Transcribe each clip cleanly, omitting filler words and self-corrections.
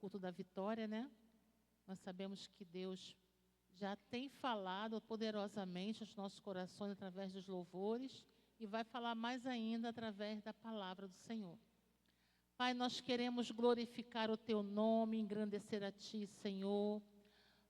culto da vitória, né? Nós sabemos que Deus já tem falado poderosamente aos nossos corações através dos louvores e vai falar mais ainda através da palavra do Senhor. Pai, nós queremos glorificar o Teu nome, engrandecer a Ti, Senhor.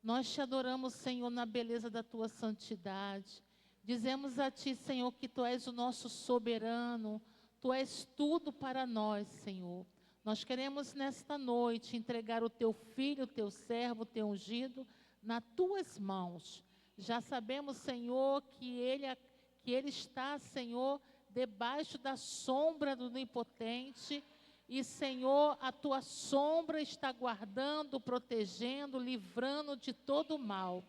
Nós te adoramos, Senhor, na beleza da Tua santidade. Dizemos a Ti, Senhor, que Tu és o nosso soberano, Tu és tudo para nós, Senhor. Nós queremos nesta noite entregar o Teu Filho, o Teu servo, o Teu ungido, nas Tuas mãos. Já sabemos, Senhor, que Ele está, Senhor, debaixo da sombra do Onipotente. E, Senhor, a Tua sombra está guardando, protegendo, livrando de todo o mal.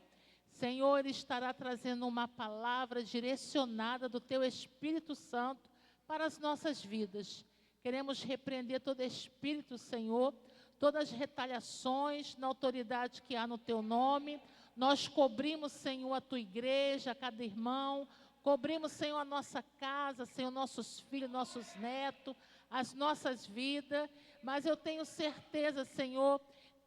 Senhor, Ele estará trazendo uma palavra direcionada do Teu Espírito Santo para as nossas vidas. Queremos repreender todo espírito, Senhor, todas as retaliações na autoridade que há no Teu nome. Nós cobrimos, Senhor, a Tua igreja, cada irmão. Cobrimos, Senhor, a nossa casa, Senhor, nossos filhos, nossos netos, as nossas vidas. Mas eu tenho certeza, Senhor,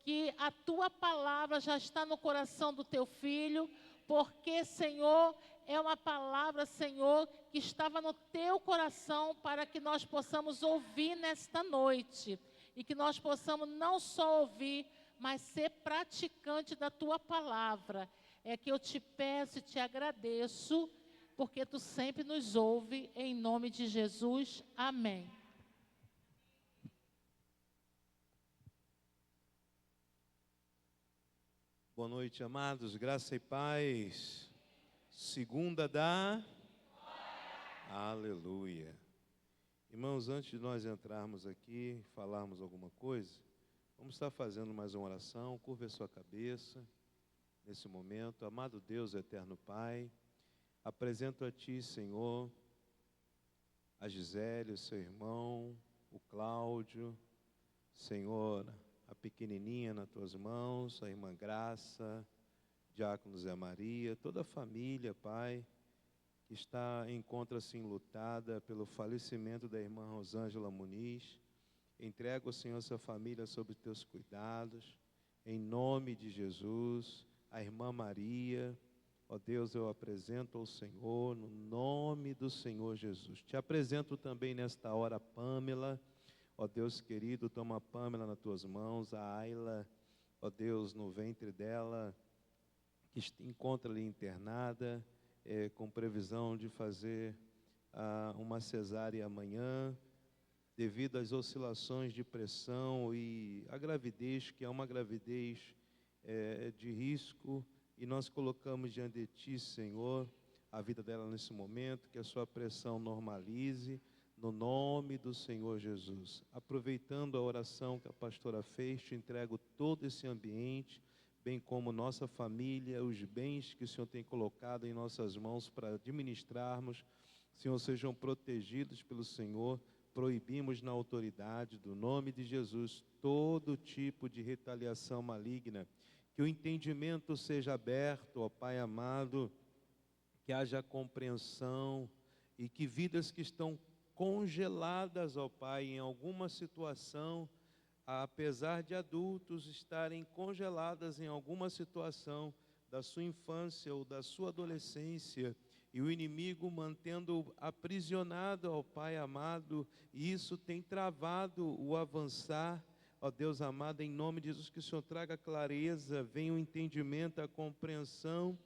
que a Tua palavra já está no coração do Teu Filho, porque, Senhor, é uma palavra, Senhor, que estava no Teu coração para que nós possamos ouvir nesta noite. E que nós possamos não só ouvir, mas ser praticante da Tua palavra. É que eu te peço e te agradeço, porque Tu sempre nos ouve, em nome de Jesus. Amém. Boa noite, amados, graça e paz. Segunda da... Aleluia. Irmãos, antes de nós entrarmos aqui e falarmos alguma coisa, vamos estar fazendo mais uma oração. Curva a sua cabeça nesse momento. Amado Deus, eterno Pai, apresento a Ti, Senhor, a Gisele, o seu irmão, o Cláudio, Senhor, a pequenininha nas Tuas mãos, a irmã Graça, Diácono Zé Maria, toda a família, Pai, que encontra-se enlutada pelo falecimento da irmã Rosângela Muniz. Entrego, Senhor, essa família sob Teus cuidados, em nome de Jesus. A irmã Maria, ó Deus, eu apresento ao Senhor, no nome do Senhor Jesus. Te apresento também nesta hora a Pâmela. Ó Deus querido, toma a Pâmela nas Tuas mãos, a Ayla, ó Deus, no ventre dela, que se encontra ali internada, com previsão de fazer uma cesárea amanhã, devido às oscilações de pressão e a gravidez, que é uma gravidez de risco, e nós colocamos diante de Ti, Senhor, a vida dela nesse momento, que a sua pressão normalize, no nome do Senhor Jesus. Aproveitando a oração que a pastora fez, te entrego todo esse ambiente, bem como nossa família, os bens que o Senhor tem colocado em nossas mãos para administrarmos. Senhor, sejam protegidos pelo Senhor. Proibimos na autoridade do nome de Jesus todo tipo de retaliação maligna. Que o entendimento seja aberto, ó Pai amado, que haja compreensão e que vidas que estão congeladas, ó Pai, em alguma situação, apesar de adultos estarem congeladas em alguma situação da sua infância ou da sua adolescência, e o inimigo mantendo aprisionado ao Pai amado, e isso tem travado o avançar. Ó Deus amado, em nome de Jesus, que o Senhor traga clareza, venha o entendimento, a compreensão,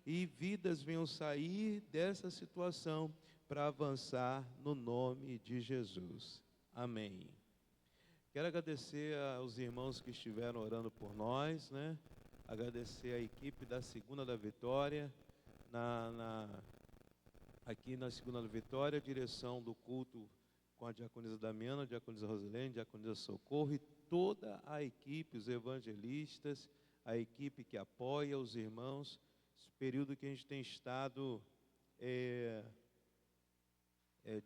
e vidas venham sair dessa situação para avançar no nome de Jesus. Amém. Quero agradecer aos irmãos que estiveram orando por nós, né? Agradecer a equipe da Segunda da Vitória, aqui na Segunda da Vitória, a direção do culto com a diaconisa Damiana, a diaconisa Rosilene, a diaconisa Socorro e toda a equipe, os evangelistas, a equipe que apoia os irmãos. Esse período que a gente tem estado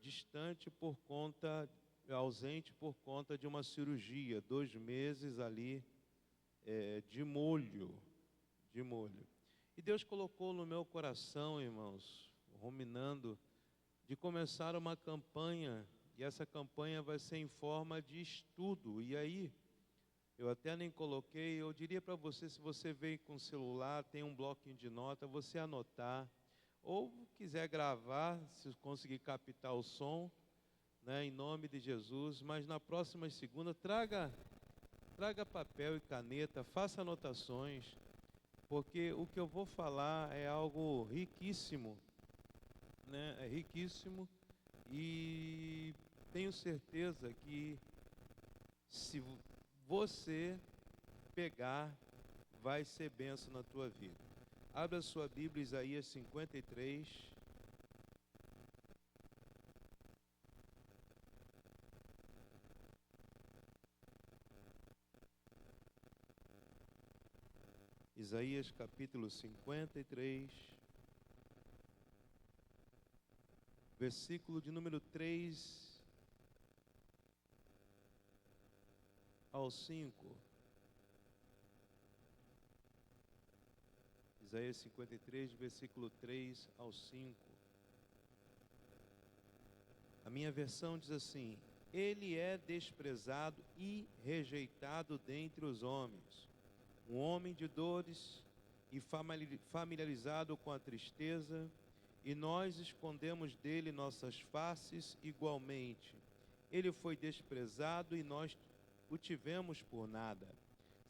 distante ausente por conta de uma cirurgia, 2 meses ali de molho. E Deus colocou no meu coração, irmãos, ruminando, de começar uma campanha, e essa campanha vai ser em forma de estudo. E aí, Eu até nem coloquei, eu diria para você, se você veio com o celular, tem um bloquinho de nota, você anotar, ou quiser gravar, se conseguir captar o som, né, em nome de Jesus, mas na próxima segunda, traga papel e caneta, faça anotações, porque o que eu vou falar é algo riquíssimo, né, é riquíssimo, e tenho certeza que se você pegar, vai ser bênção na tua vida. Abra sua Bíblia, Isaías 53. Isaías capítulo 53, versículo de número 3 ao 5. Isaías 53, versículo 3 ao 5. A minha versão diz assim: Ele é desprezado e rejeitado dentre os homens, um homem de dores e familiarizado com a tristeza, e nós escondemos dele nossas faces igualmente. Ele foi desprezado e nós o tivemos por nada.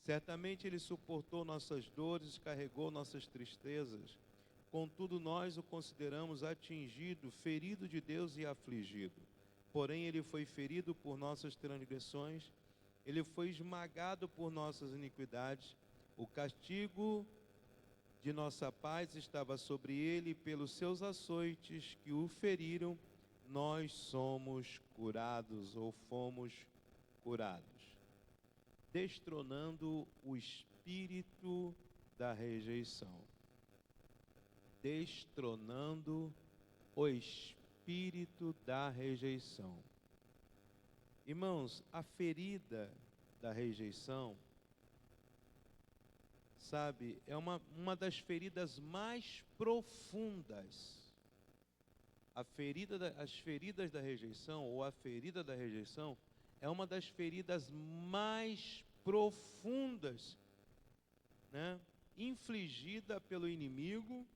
Certamente ele suportou nossas dores, carregou nossas tristezas. Contudo, nós o consideramos atingido, ferido de Deus e afligido. Porém, ele foi ferido por nossas transgressões, ele foi esmagado por nossas iniquidades. O castigo de nossa paz estava sobre ele, e pelos seus açoites que o feriram, nós somos curados, ou fomos curados. Destronando o espírito da rejeição. Destronando o espírito da rejeição. Irmãos, a ferida da rejeição, sabe, é uma das feridas mais profundas. As feridas da rejeição, ou a ferida da rejeição, é uma das feridas mais profundas, né, infligida pelo inimigo,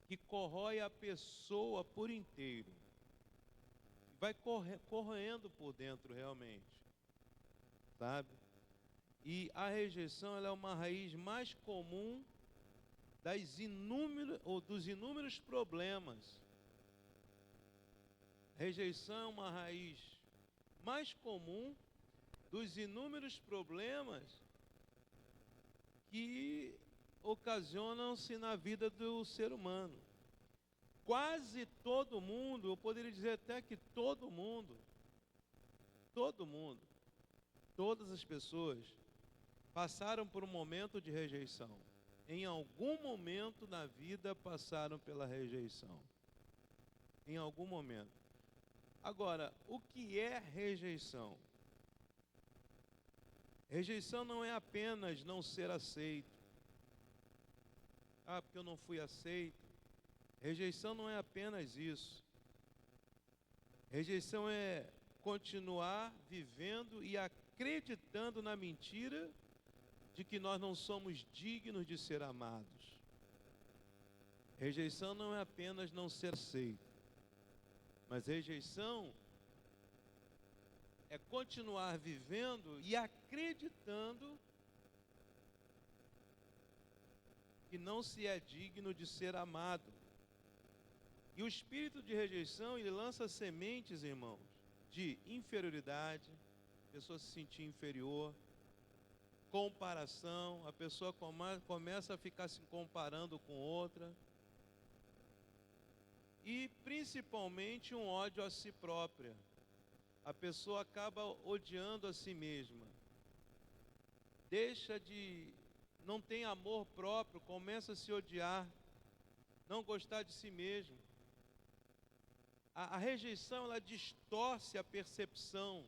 que corrói a pessoa por inteiro. Vai corroendo por dentro realmente, sabe? E a rejeição, ela é uma raiz mais comum dos inúmeros problemas. Rejeição é uma raiz mais comum dos inúmeros problemas que ocasionam-se na vida do ser humano. Quase todo mundo, eu poderia dizer até que todo mundo, todas as pessoas passaram por um momento de rejeição. Em algum momento na vida passaram pela rejeição. Em algum momento. Agora, o que é rejeição? Rejeição não é apenas não ser aceito. Ah, porque eu não fui aceito. Rejeição não é apenas isso. Rejeição é continuar vivendo e acreditando na mentira de que nós não somos dignos de ser amados. Rejeição não é apenas não ser aceito, mas rejeição é continuar vivendo e acreditando que não se é digno de ser amado. E o espírito de rejeição, ele lança sementes, irmãos, de inferioridade, a pessoa se sentir inferior, comparação, a pessoa começa a ficar se comparando com outra, e principalmente um ódio a si própria. A pessoa acaba odiando a si mesma, não tem amor próprio, começa a se odiar, não gostar de si mesmo. A rejeição, ela distorce a percepção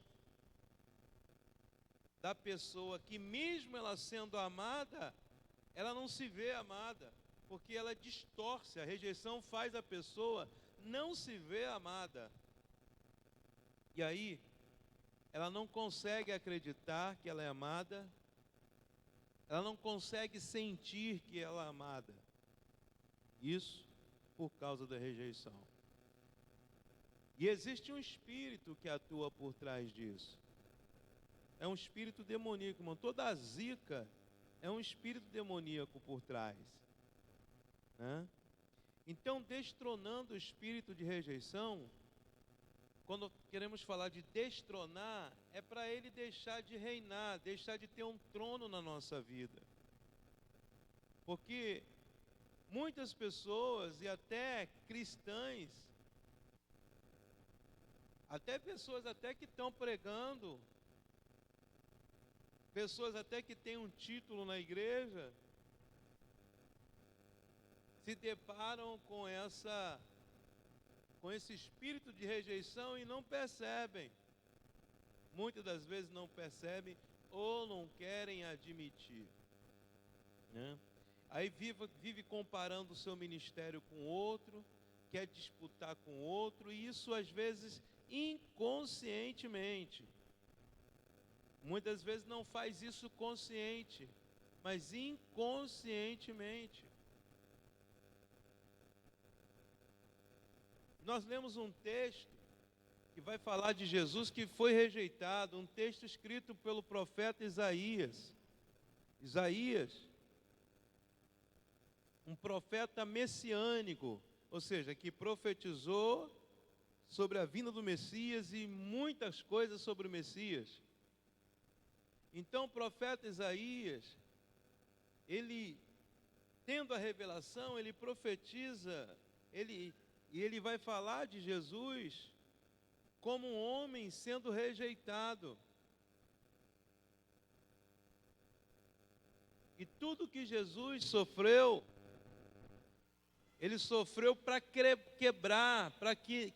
da pessoa, que mesmo ela sendo amada, ela não se vê amada, porque ela distorce. A rejeição faz a pessoa não se ver amada. E aí, ela não consegue acreditar que ela é amada, ela não consegue sentir que ela é amada. Isso por causa da rejeição. E existe um espírito que atua por trás disso. É um espírito demoníaco, irmão. Toda a zica é um espírito demoníaco por trás, né? Então, destronando o espírito de rejeição, quando queremos falar de destronar, é para ele deixar de reinar, deixar de ter um trono na nossa vida. Porque muitas pessoas, e até cristãs, até pessoas até que estão pregando, pessoas até que têm um título na igreja, se deparam com esse espírito de rejeição e não percebem. Muitas das vezes não percebem ou não querem admitir, né? Aí vive comparando o seu ministério com outro, quer disputar com outro, e isso às vezes inconscientemente. Muitas vezes não faz isso consciente, mas inconscientemente. Nós lemos um texto que vai falar de Jesus que foi rejeitado, um texto escrito pelo profeta Isaías. Isaías, um profeta messiânico, ou seja, que profetizou sobre a vinda do Messias e muitas coisas sobre o Messias. Então o profeta Isaías, ele, tendo a revelação, ele profetiza, e ele vai falar de Jesus como um homem sendo rejeitado. E tudo que Jesus sofreu, ele sofreu para quebrar,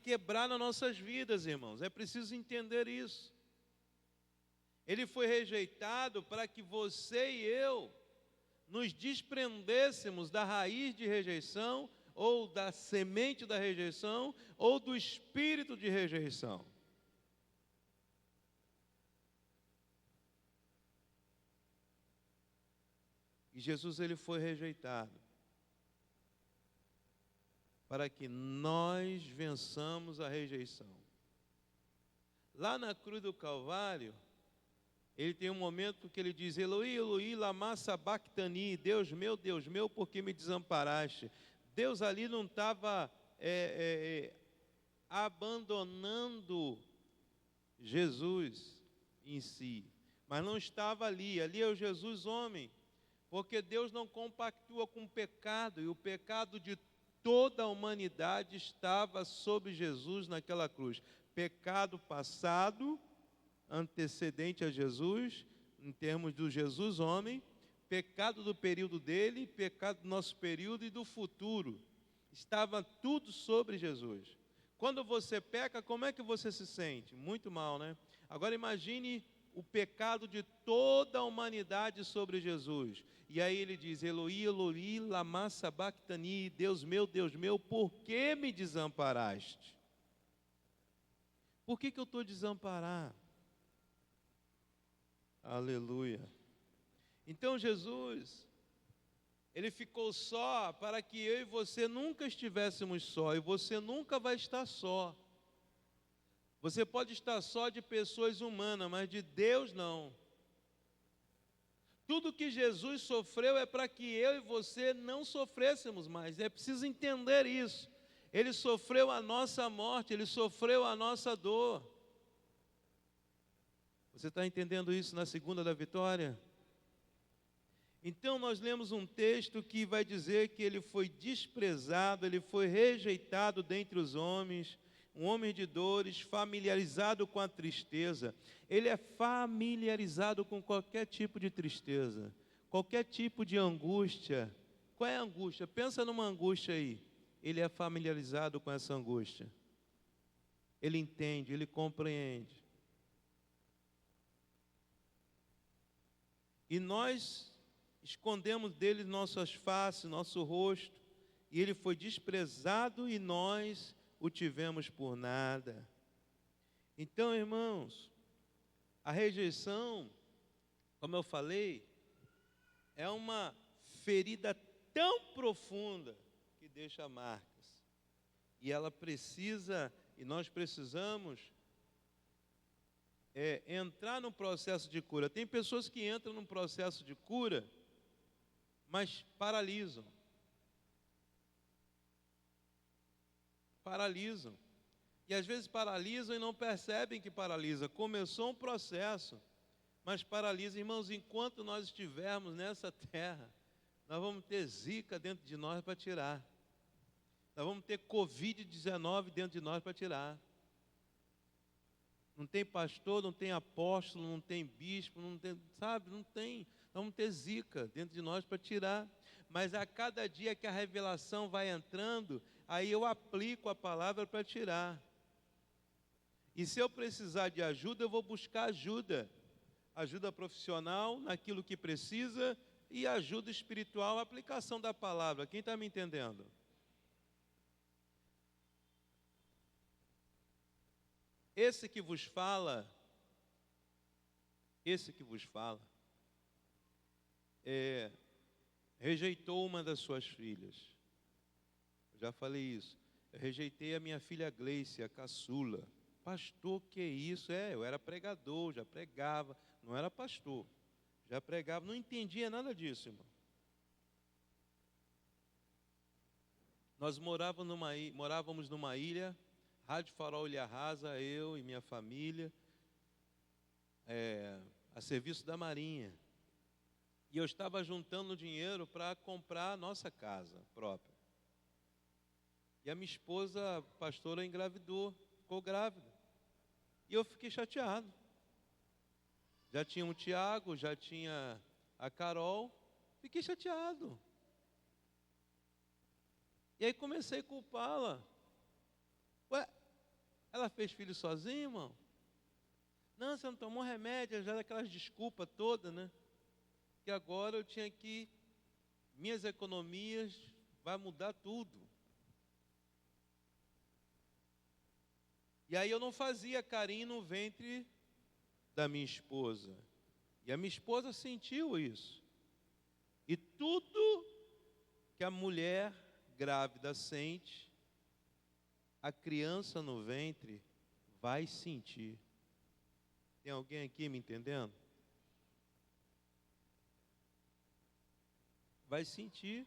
quebrar nas nossas vidas, irmãos. É preciso entender isso. Ele foi rejeitado para que você e eu nos desprendêssemos da raiz de rejeição, ou da semente da rejeição, ou do espírito de rejeição. E Jesus, ele foi rejeitado para que nós vençamos a rejeição. Lá na cruz do Calvário, ele tem um momento que ele diz: Eloi, Eloi, lama sabachthani, Deus meu, por que me desamparaste? Deus ali não estava abandonando Jesus em si, mas não estava ali é o Jesus homem, porque Deus não compactua com o pecado, e o pecado de toda a humanidade estava sobre Jesus naquela cruz. Pecado passado, antecedente a Jesus, em termos do Jesus homem, pecado do período dele, pecado do nosso período e do futuro. Estava tudo sobre Jesus. Quando você peca, como é que você se sente? Muito mal, né? Agora imagine o pecado de toda a humanidade sobre Jesus. E aí ele diz: Eloi, Eloi, lama sabachthani, Deus meu, por que me desamparaste? Por que eu estou desamparado? Aleluia. Então Jesus, ele ficou só para que eu e você nunca estivéssemos só, e você nunca vai estar só. Você pode estar só de pessoas humanas, mas de Deus não. Tudo que Jesus sofreu é para que eu e você não sofrêssemos mais. É preciso entender isso. Ele sofreu a nossa morte, ele sofreu a nossa dor. Você está entendendo isso na segunda da vitória? Então nós lemos um texto que vai dizer que ele foi desprezado, ele foi rejeitado dentre os homens, um homem de dores, familiarizado com a tristeza. Ele é familiarizado com qualquer tipo de tristeza, qualquer tipo de angústia. Qual é a angústia? Pensa numa angústia aí. Ele é familiarizado com essa angústia. Ele entende, ele compreende. E nós escondemos dele nossas faces, nosso rosto, e ele foi desprezado e nós o tivemos por nada. Então, irmãos, A rejeição, como eu falei, é uma ferida tão profunda que deixa marcas. E ela precisa, e nós precisamos entrar no processo de cura. Tem pessoas que entram num processo de cura, mas paralisam. Paralisam. E às vezes paralisam e não percebem que paralisa. Começou um processo, mas paralisa. Irmãos, enquanto nós estivermos nessa terra, nós vamos ter zika dentro de nós para tirar. Nós vamos ter Covid-19 dentro de nós para tirar. Não tem pastor, não tem apóstolo, não tem bispo, não tem, sabe, não tem. Nós vamos ter zika dentro de nós para tirar. Mas a cada dia que a revelação vai entrando, aí eu aplico a palavra para tirar. E se eu precisar de ajuda, eu vou buscar ajuda. Ajuda profissional naquilo que precisa e ajuda espiritual, a aplicação da palavra. Quem está me entendendo? Esse que vos fala, rejeitou uma das suas filhas. Eu já falei isso. Eu rejeitei a minha filha Gleice, a caçula. Pastor, que isso? Eu era pregador, já pregava. Não era pastor, já pregava. Não entendia nada disso, irmão. Nós morávamos numa ilha, Rádio Farol Ilha Rasa, eu e minha família, a serviço da Marinha. E eu estava juntando dinheiro para comprar a nossa casa própria. E a minha esposa, a pastora, engravidou, ficou grávida. E eu fiquei chateado. Já tinha o Tiago, já tinha a Carol, fiquei chateado. E aí comecei a culpá-la. Ué, ela fez filho sozinha, irmão? Não, você não tomou remédio, já daquelas desculpas todas, né? Que agora eu tinha que, minhas economias, vai mudar tudo. E aí eu não fazia carinho no ventre da minha esposa. E a minha esposa sentiu isso. E tudo que a mulher grávida sente, a criança no ventre vai sentir. Tem alguém aqui me entendendo? Vai sentir.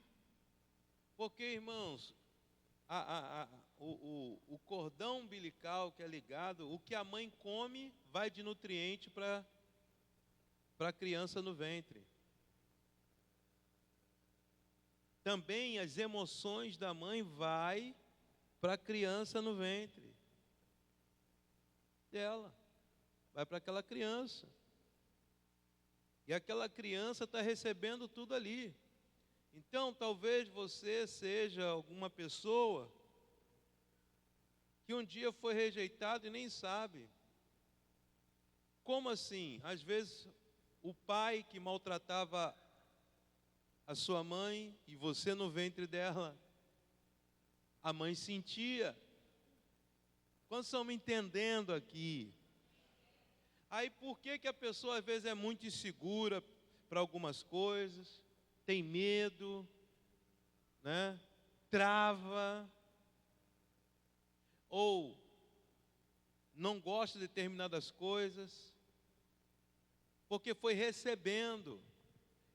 Porque, irmãos, o cordão umbilical que é ligado, o que a mãe come vai de nutriente para a criança no ventre. Também as emoções da mãe vai para a criança no ventre dela. Vai para aquela criança. E aquela criança está recebendo tudo ali. Então, talvez você seja alguma pessoa que um dia foi rejeitado e nem sabe. Como assim? Às vezes, o pai que maltratava a sua mãe e você no ventre dela, a mãe sentia. Quantos estão me entendendo aqui? Aí por que a pessoa às vezes é muito insegura para algumas coisas, tem medo, né? Trava, ou não gosta de determinadas coisas, porque foi recebendo.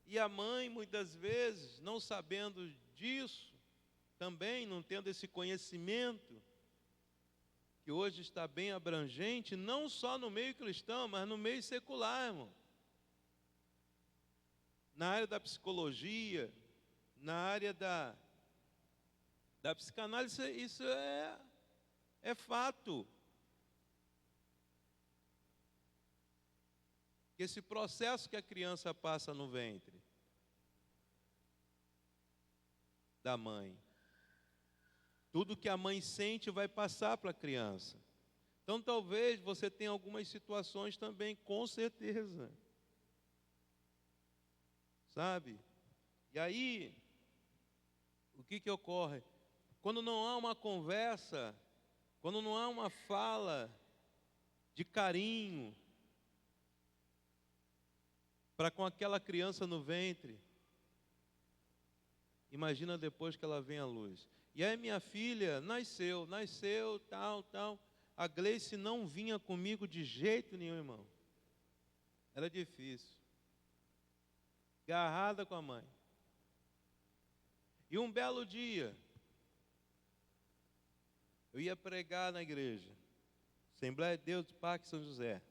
E a mãe, muitas vezes, não sabendo disso, também não tendo esse conhecimento, que hoje está bem abrangente, não só no meio cristão, mas no meio secular, irmão. Na área da psicologia, na área da psicanálise, isso é fato. Esse processo que a criança passa no ventre da mãe, tudo que a mãe sente vai passar para a criança. Então talvez você tenha algumas situações também, com certeza. Sabe? E aí, o que ocorre? Quando não há uma conversa, quando não há uma fala de carinho, para com aquela criança no ventre. Imagina depois que ela vem à luz. E aí minha filha nasceu, tal. A Gleice não vinha comigo de jeito nenhum, irmão. Era difícil. Agarrada com a mãe. E um belo dia, eu ia pregar na igreja, Assembleia de Deus do Parque São José.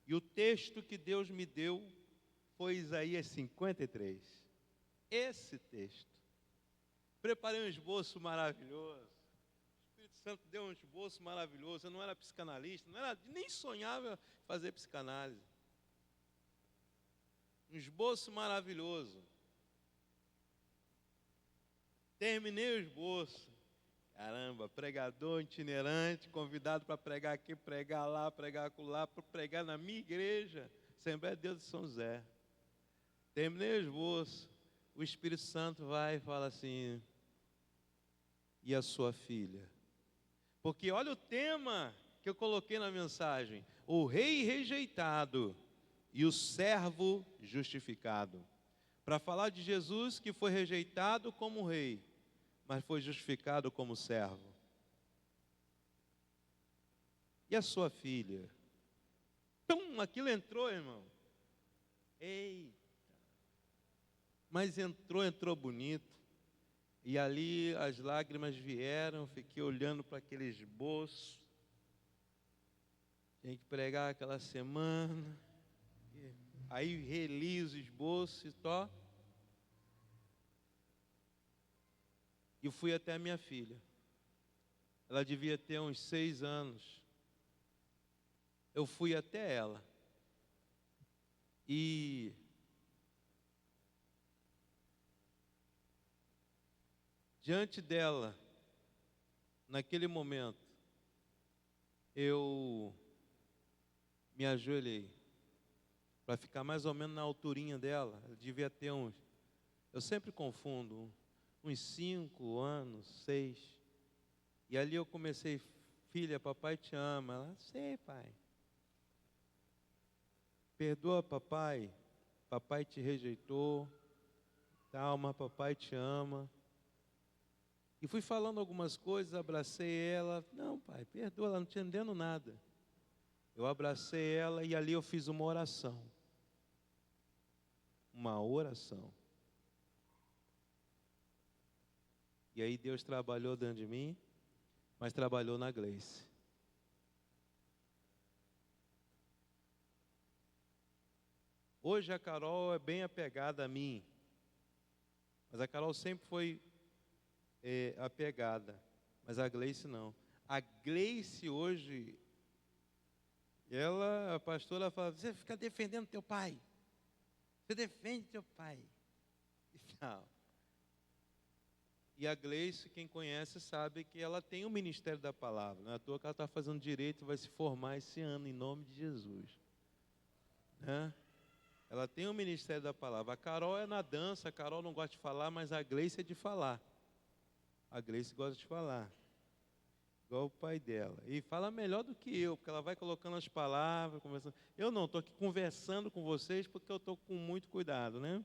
E o texto que Deus me deu foi Isaías 53. Esse texto. Preparei um esboço maravilhoso. O Espírito Santo deu um esboço maravilhoso. Eu não era psicanalista, nem sonhava fazer psicanálise. Um esboço maravilhoso. Terminei o esboço. Caramba, pregador itinerante, convidado para pregar aqui, pregar lá, pregar acolá, para pregar na minha igreja, Assembleia de Deus de São José. Terminei o esboço. O Espírito Santo vai e fala assim: e a sua filha? Porque olha o tema que eu coloquei na mensagem: o rei rejeitado e o servo justificado. Para falar de Jesus que foi rejeitado como rei, mas foi justificado como servo. E a sua filha? Então, aquilo entrou, irmão. Eita! Mas entrou bonito. E ali as lágrimas vieram, fiquei olhando para aquele esboço. Tinha que pregar aquela semana. Aí reli os esboços e tó. E fui até a minha filha. Ela devia ter uns 6 anos. Eu fui até ela. E diante dela, naquele momento, eu me ajoelhei para ficar mais ou menos na alturinha dela. Ela devia ter uns, eu sempre confundo, uns 5 anos, 6. E ali eu comecei: filha, papai te ama. Ela: sei, pai. Perdoa, papai. Papai te rejeitou, tal, mas papai te ama. E fui falando algumas coisas, abracei ela. Não, pai, perdoa, ela não tinha entendendo nada. Eu abracei ela e ali eu fiz uma oração. Uma oração. E aí Deus trabalhou dentro de mim, mas trabalhou na Gleice. Hoje a Carol é bem apegada a mim, mas a Carol sempre foi apegada, mas a Gleice não. A Gleice hoje, a pastora fala: você fica defendendo teu pai, você defende teu pai. Não. E a Gleice, quem conhece, sabe que ela tem o ministério da palavra. Não é à toa que ela está fazendo direito e vai se formar esse ano, em nome de Jesus. Né? Ela tem o ministério da palavra. A Carol é na dança, a Carol não gosta de falar, mas a Gleice é de falar. A Gleice gosta de falar. Igual o pai dela. E fala melhor do que eu, porque ela vai colocando as palavras, conversando. Eu não, estou aqui conversando com vocês porque eu estou com muito cuidado, né?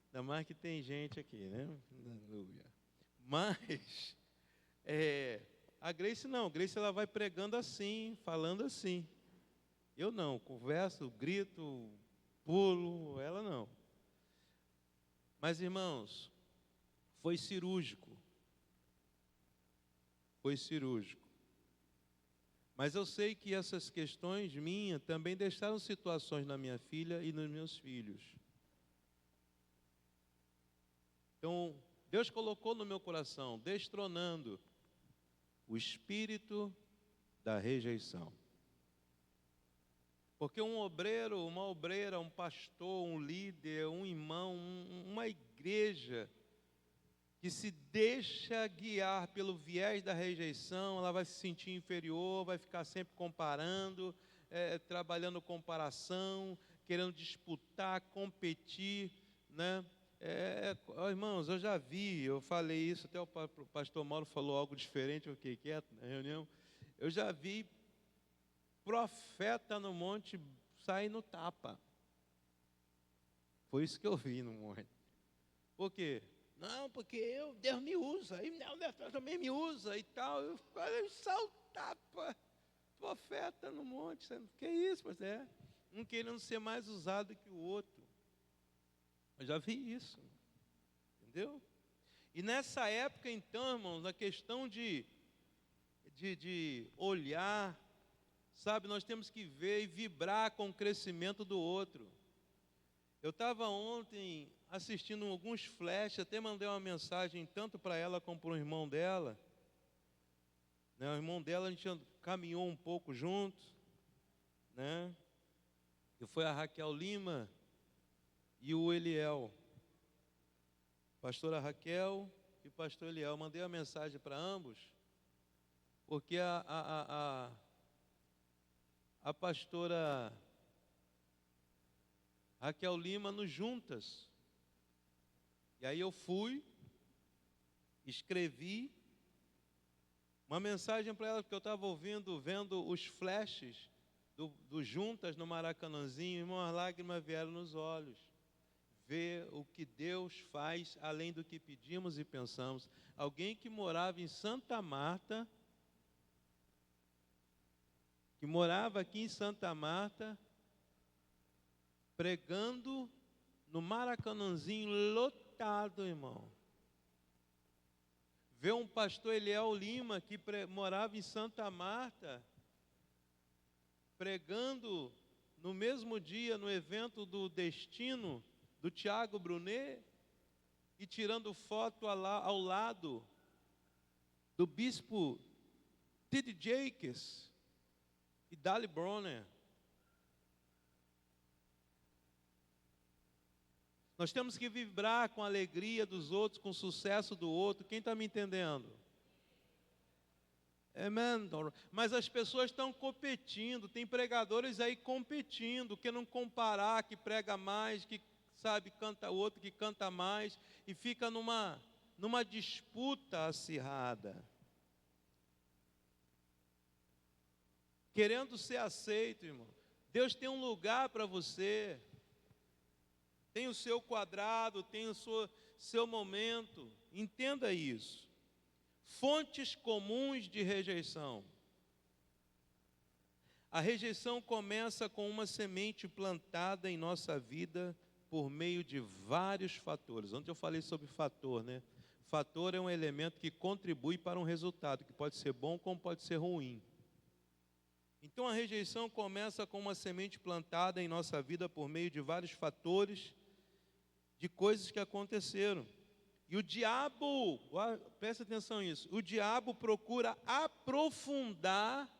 Ainda mais que tem gente aqui, né? Aleluia. Mas, a Gleice não. A Gleice ela vai pregando assim, falando assim. Eu não, converso, grito, pulo, ela não. Mas, irmãos, foi cirúrgico. Foi cirúrgico. Mas eu sei que essas questões minhas também deixaram situações na minha filha e nos meus filhos. Então, Deus colocou no meu coração, destronando o espírito da rejeição. Porque um obreiro, uma obreira, um pastor, um líder, um irmão, uma igreja que se deixa guiar pelo viés da rejeição, ela vai se sentir inferior, vai ficar sempre comparando, trabalhando comparação, querendo disputar, competir, né? Irmãos, eu já vi, eu falei isso, até o pastor Mauro falou algo diferente, eu fiquei quieto na reunião. Eu já vi profeta no monte sair no tapa. Foi isso que eu vi no monte. Por quê? Não, porque Deus me usa, e Deus também me usa e tal. Eu falei, saltar, profeta no monte. Que isso, mas é. Um querendo ser mais usado que o outro. Eu já vi isso. Entendeu? E nessa época, então, irmãos, a questão de olhar, sabe, nós temos que ver e vibrar com o crescimento do outro. Eu estava ontem assistindo alguns flashes, até mandei uma mensagem tanto para ela como para o irmão dela. Né, o irmão dela, a gente caminhou um pouco juntos, né? Que foi a Raquel Lima e o Eliel. Pastora Raquel e pastor Eliel. Eu mandei uma mensagem para ambos, porque a pastora Raquel Lima nos juntas. E aí eu fui, escrevi uma mensagem para ela, porque eu estava vendo os flashes do Juntas no Maracanãzinho, irmão, as lágrimas vieram nos olhos. Ver o que Deus faz além do que pedimos e pensamos. Alguém que morava em Santa Marta, que morava aqui em Santa Marta, pregando no Maracanãzinho lotado, irmão. Ver um pastor Eliel Lima, que morava em Santa Marta, pregando no mesmo dia no evento do Destino, do Tiago Brunet, e tirando foto ao lado do bispo T.D. Jakes e Dali Bronner. Nós temos que vibrar com a alegria dos outros, com o sucesso do outro. Quem está me entendendo? Amém. Mas as pessoas estão competindo, tem pregadores aí competindo, que não comparar, que prega mais, que sabe, canta outro, que canta mais, e fica numa disputa acirrada. Querendo ser aceito, irmão. Deus tem um lugar para você. Tem o seu quadrado, tem o seu momento. Entenda isso. Fontes comuns de rejeição. A rejeição começa com uma semente plantada em nossa vida por meio de vários fatores. Ontem eu falei sobre fator, né? Fator é um elemento que contribui para um resultado, que pode ser bom como pode ser ruim. Então a rejeição começa com uma semente plantada em nossa vida por meio de vários fatores, de coisas que aconteceram. E o diabo, presta atenção nisso, o diabo procura aprofundar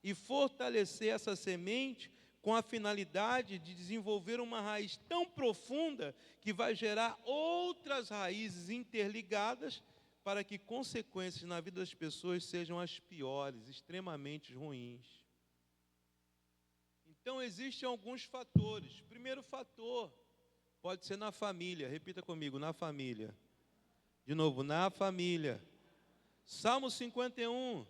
e fortalecer essa semente com a finalidade de desenvolver uma raiz tão profunda que vai gerar outras raízes interligadas para que consequências na vida das pessoas sejam as piores, extremamente ruins. Então existem alguns fatores. Primeiro fator pode ser na família. Repita comigo, na família. De novo, na família. Salmo 51.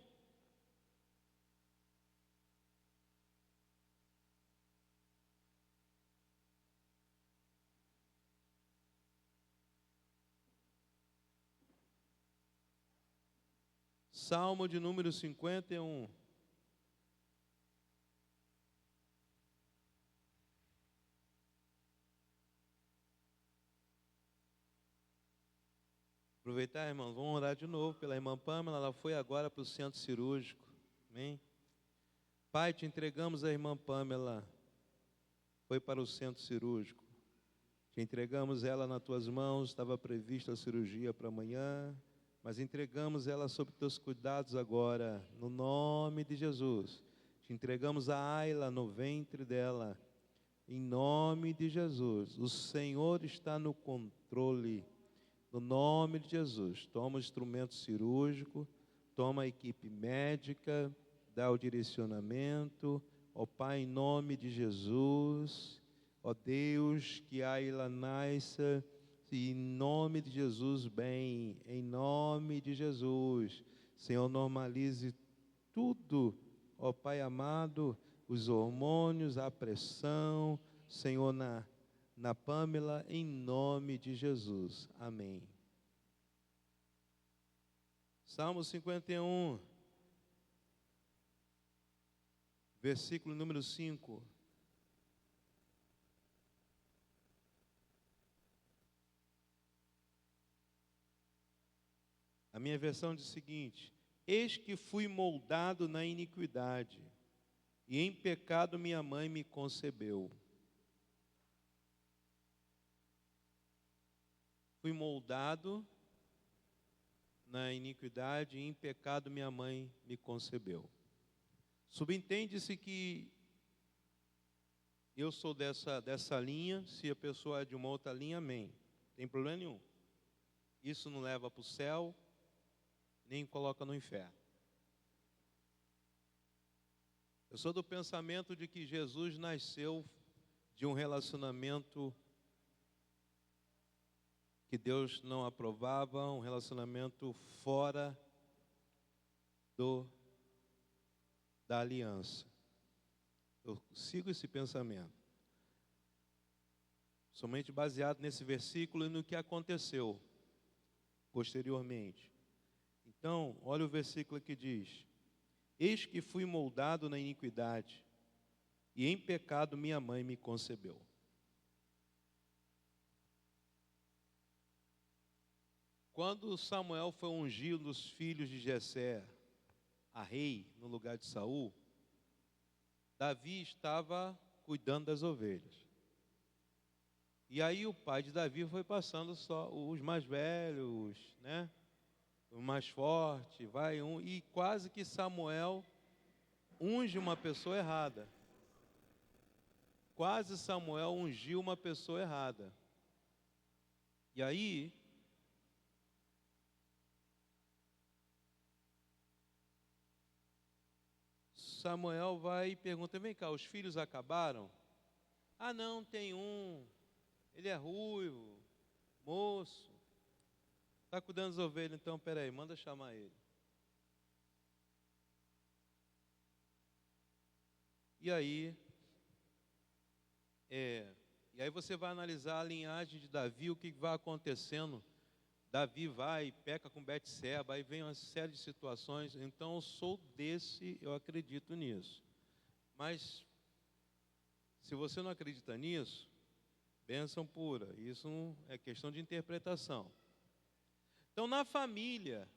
Salmo de número 51. Aproveitar, irmãos, vamos orar de novo pela irmã Pâmela. Ela foi agora para o centro cirúrgico. Amém? Pai, te entregamos a irmã Pâmela. Foi para o centro cirúrgico. Te entregamos ela nas tuas mãos. Estava prevista a cirurgia para amanhã, mas entregamos ela sob teus cuidados agora, no nome de Jesus. Te entregamos a Ayla no ventre dela, em nome de Jesus. O Senhor está no controle. No nome de Jesus, toma o instrumento cirúrgico, toma a equipe médica, dá o direcionamento, ó Pai, em nome de Jesus, ó Deus, que a Ayla nasça, em nome de Jesus, bem, em nome de Jesus, Senhor, normalize tudo, ó Pai amado, os hormônios, a pressão, Senhor, na Pâmela, em nome de Jesus. Amém. Salmo 51, versículo número 5. A minha versão diz o seguinte: eis que fui moldado na iniquidade, e em pecado minha mãe me concebeu. Fui moldado na iniquidade, e em pecado minha mãe me concebeu. Subentende-se que eu sou dessa linha, se a pessoa é de uma outra linha, amém. Não tem problema nenhum. Isso não leva para o céu, nem coloca no inferno. Eu sou do pensamento de que Jesus nasceu de um relacionamento que Deus não aprovava, um relacionamento fora da aliança. Eu sigo esse pensamento, somente baseado nesse versículo e no que aconteceu posteriormente. Então, olha o versículo que diz: eis que fui moldado na iniquidade, e em pecado minha mãe me concebeu. Quando Samuel foi ungir um dos filhos de Jessé a rei no lugar de Saul, Davi estava cuidando das ovelhas. E aí o pai de Davi foi passando só os mais velhos, né? O mais forte, e quase que Samuel unge uma pessoa errada. Quase Samuel ungiu uma pessoa errada. E aí Samuel vai e pergunta: vem cá, os filhos acabaram? Ah, não, tem um. Ele é ruivo, moço. Está cuidando das ovelhas, então peraí, manda chamar ele. E aí você vai analisar a linhagem de Davi, o que vai acontecendo. Davi vai e peca com Betseba, aí vem uma série de situações. Então eu sou eu acredito nisso. Mas se você não acredita nisso, bênção pura, isso é questão de interpretação. Então na família,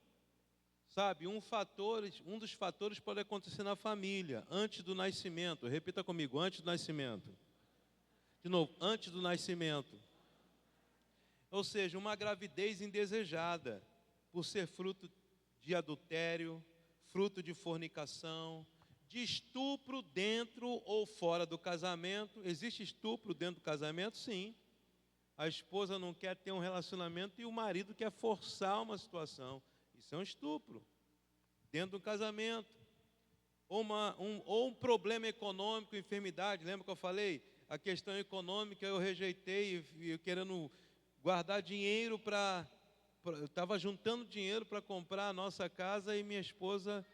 sabe, um dos fatores pode acontecer na família, antes do nascimento. Repita comigo: antes do nascimento. De novo, antes do nascimento. Ou seja, uma gravidez indesejada, por ser fruto de adultério, fruto de fornicação, de estupro dentro ou fora do casamento. Existe estupro dentro do casamento? Sim. A esposa não quer ter um relacionamento e o marido quer forçar uma situação. Isso é um estupro dentro do casamento. Ou um problema econômico, enfermidade. Lembra que eu falei? A questão econômica eu rejeitei, eu querendo guardar dinheiro eu estava juntando dinheiro para comprar a nossa casa, e minha esposa,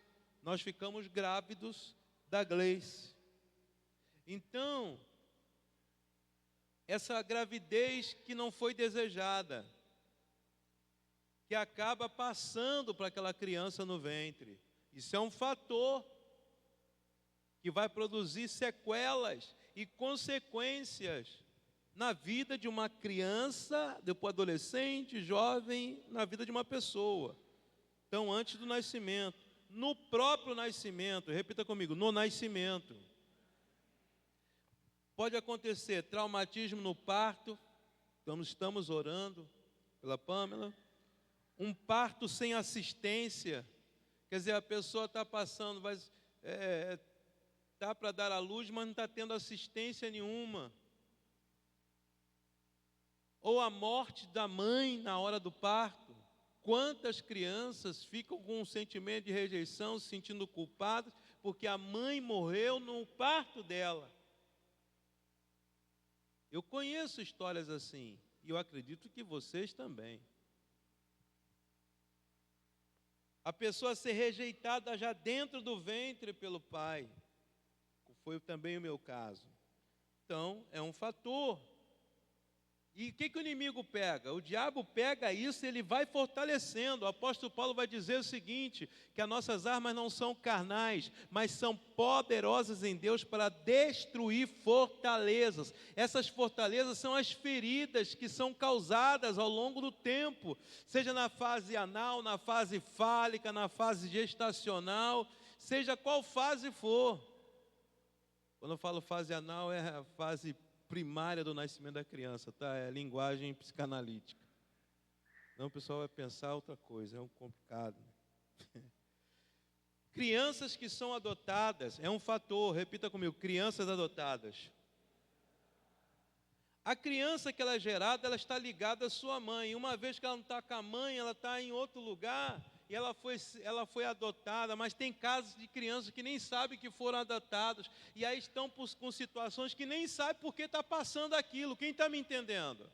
nós ficamos grávidos da Gleice. Então, essa gravidez que não foi desejada, que acaba passando para aquela criança no ventre, isso é um fator que vai produzir sequelas e consequências na vida de uma criança, depois adolescente, jovem, na vida de uma pessoa. Então, antes do nascimento, no próprio nascimento, repita comigo: no nascimento, pode acontecer traumatismo no parto. Estamos orando pela Pâmela. Um parto sem assistência, quer dizer, a pessoa está passando, está para dar à luz, mas não está tendo assistência nenhuma. Ou a morte da mãe na hora do parto. Quantas crianças ficam com um sentimento de rejeição, se sentindo culpadas, porque a mãe morreu no parto dela. Eu conheço histórias assim, e eu acredito que vocês também. A pessoa ser rejeitada já dentro do ventre pelo pai. Foi também o meu caso. Então, é um fator. E o que o inimigo pega? O diabo pega isso e ele vai fortalecendo. O apóstolo Paulo vai dizer o seguinte, que as nossas armas não são carnais, mas são poderosas em Deus para destruir fortalezas. Essas fortalezas são as feridas que são causadas ao longo do tempo, seja na fase anal, na fase fálica, na fase gestacional, seja qual fase for. Quando eu falo fase anal, é a fase primária do nascimento da criança, tá? É linguagem psicanalítica. Não, o pessoal vai pensar outra coisa, é um complicado. Crianças que são adotadas, é um fator, repita comigo, crianças adotadas. A criança que ela é gerada, ela está ligada à sua mãe. Uma vez que ela não está com a mãe, ela está em outro lugar, e ela foi adotada, mas tem casos de crianças que nem sabem que foram adotados, e aí estão com situações que nem sabem por que está passando aquilo. Quem está me entendendo?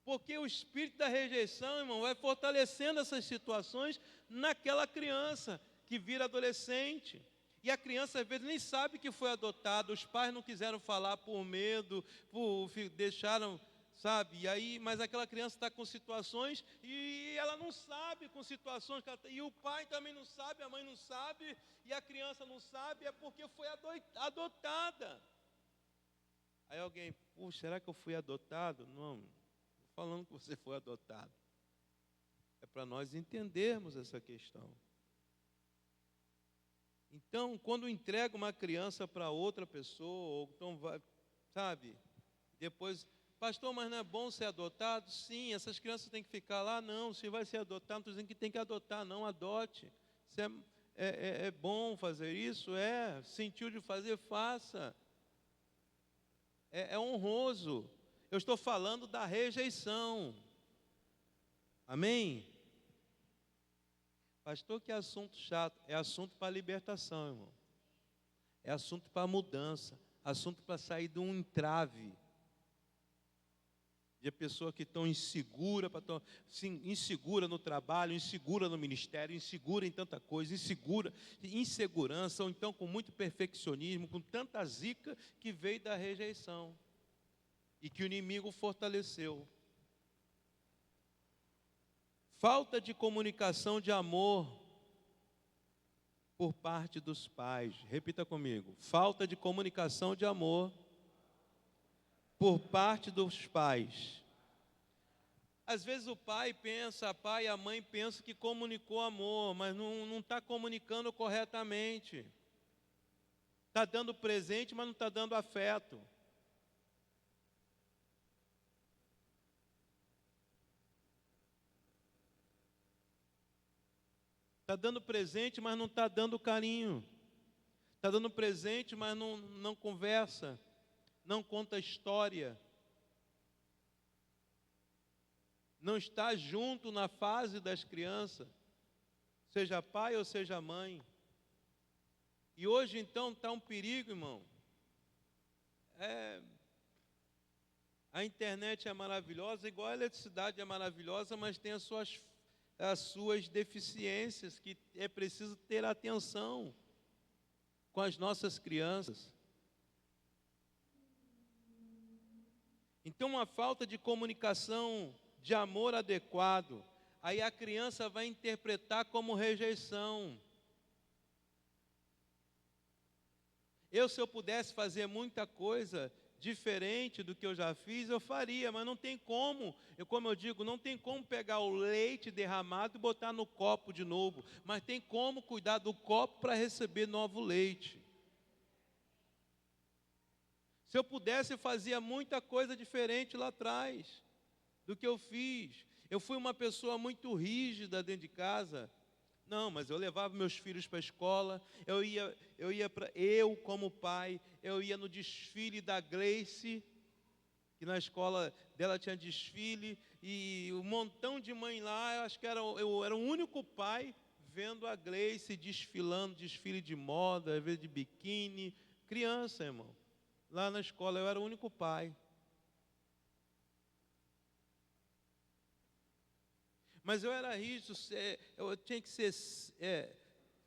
Porque o espírito da rejeição, irmão, vai fortalecendo essas situações naquela criança que vira adolescente. E a criança, às vezes, nem sabe que foi adotada, os pais não quiseram falar por medo, deixaram, sabe? E aí, mas aquela criança está com situações e ela não sabe com situações, e o pai também não sabe, a mãe não sabe, e a criança não sabe, é porque foi adotada. Aí alguém, puxa, será que eu fui adotado? Não, estou falando que você foi adotado. É para nós entendermos essa questão. Então, quando entrega uma criança para outra pessoa, ou então vai, sabe, depois, pastor, mas não é bom ser adotado? Sim, essas crianças têm que ficar lá? Não, se vai ser adotado, não estou dizendo que tem que adotar, não, adote. Se é bom fazer isso? Sentiu de fazer, faça. É honroso. Eu estou falando da rejeição. Amém? Pastor, que assunto chato. É assunto para libertação, irmão. É assunto para mudança. Assunto para sair de um entrave. De pessoa que estão insegura, insegura no trabalho, insegura no ministério, insegura em tanta coisa, insegurança, ou então com muito perfeccionismo, com tanta zica que veio da rejeição. E que o inimigo fortaleceu. Falta de comunicação de amor por parte dos pais. Repita comigo. Falta de comunicação de amor por parte dos pais. Às vezes o pai e a mãe pensam que comunicou amor, mas não está comunicando corretamente. Está dando presente, mas não está dando afeto. Está dando presente, mas não está dando carinho. Está dando presente, mas não conversa. Não conta história. Não está junto na fase das crianças. Seja pai ou seja mãe. E hoje, então, está um perigo, irmão. A internet é maravilhosa, igual a eletricidade é maravilhosa, mas tem as suas deficiências, que é preciso ter atenção com as nossas crianças. Então, uma falta de comunicação, de amor adequado, aí a criança vai interpretar como rejeição. Se eu pudesse fazer muita coisa diferente do que eu já fiz, eu faria, mas não tem como. Como eu digo, não tem como pegar o leite derramado e botar no copo de novo, mas tem como cuidar do copo para receber novo leite. Se eu pudesse, eu fazia muita coisa diferente lá atrás do que eu fiz. Eu fui uma pessoa muito rígida dentro de casa. Não, mas eu levava meus filhos para a escola, eu como pai, eu ia no desfile da Gleice, que na escola dela tinha desfile, e um montão de mãe lá, eu acho que eu era o único pai vendo a Gleice desfilando, desfile de moda, às vezes de biquíni, criança, irmão. Lá na escola eu era o único pai. Mas eu era rígido, eu tinha que ser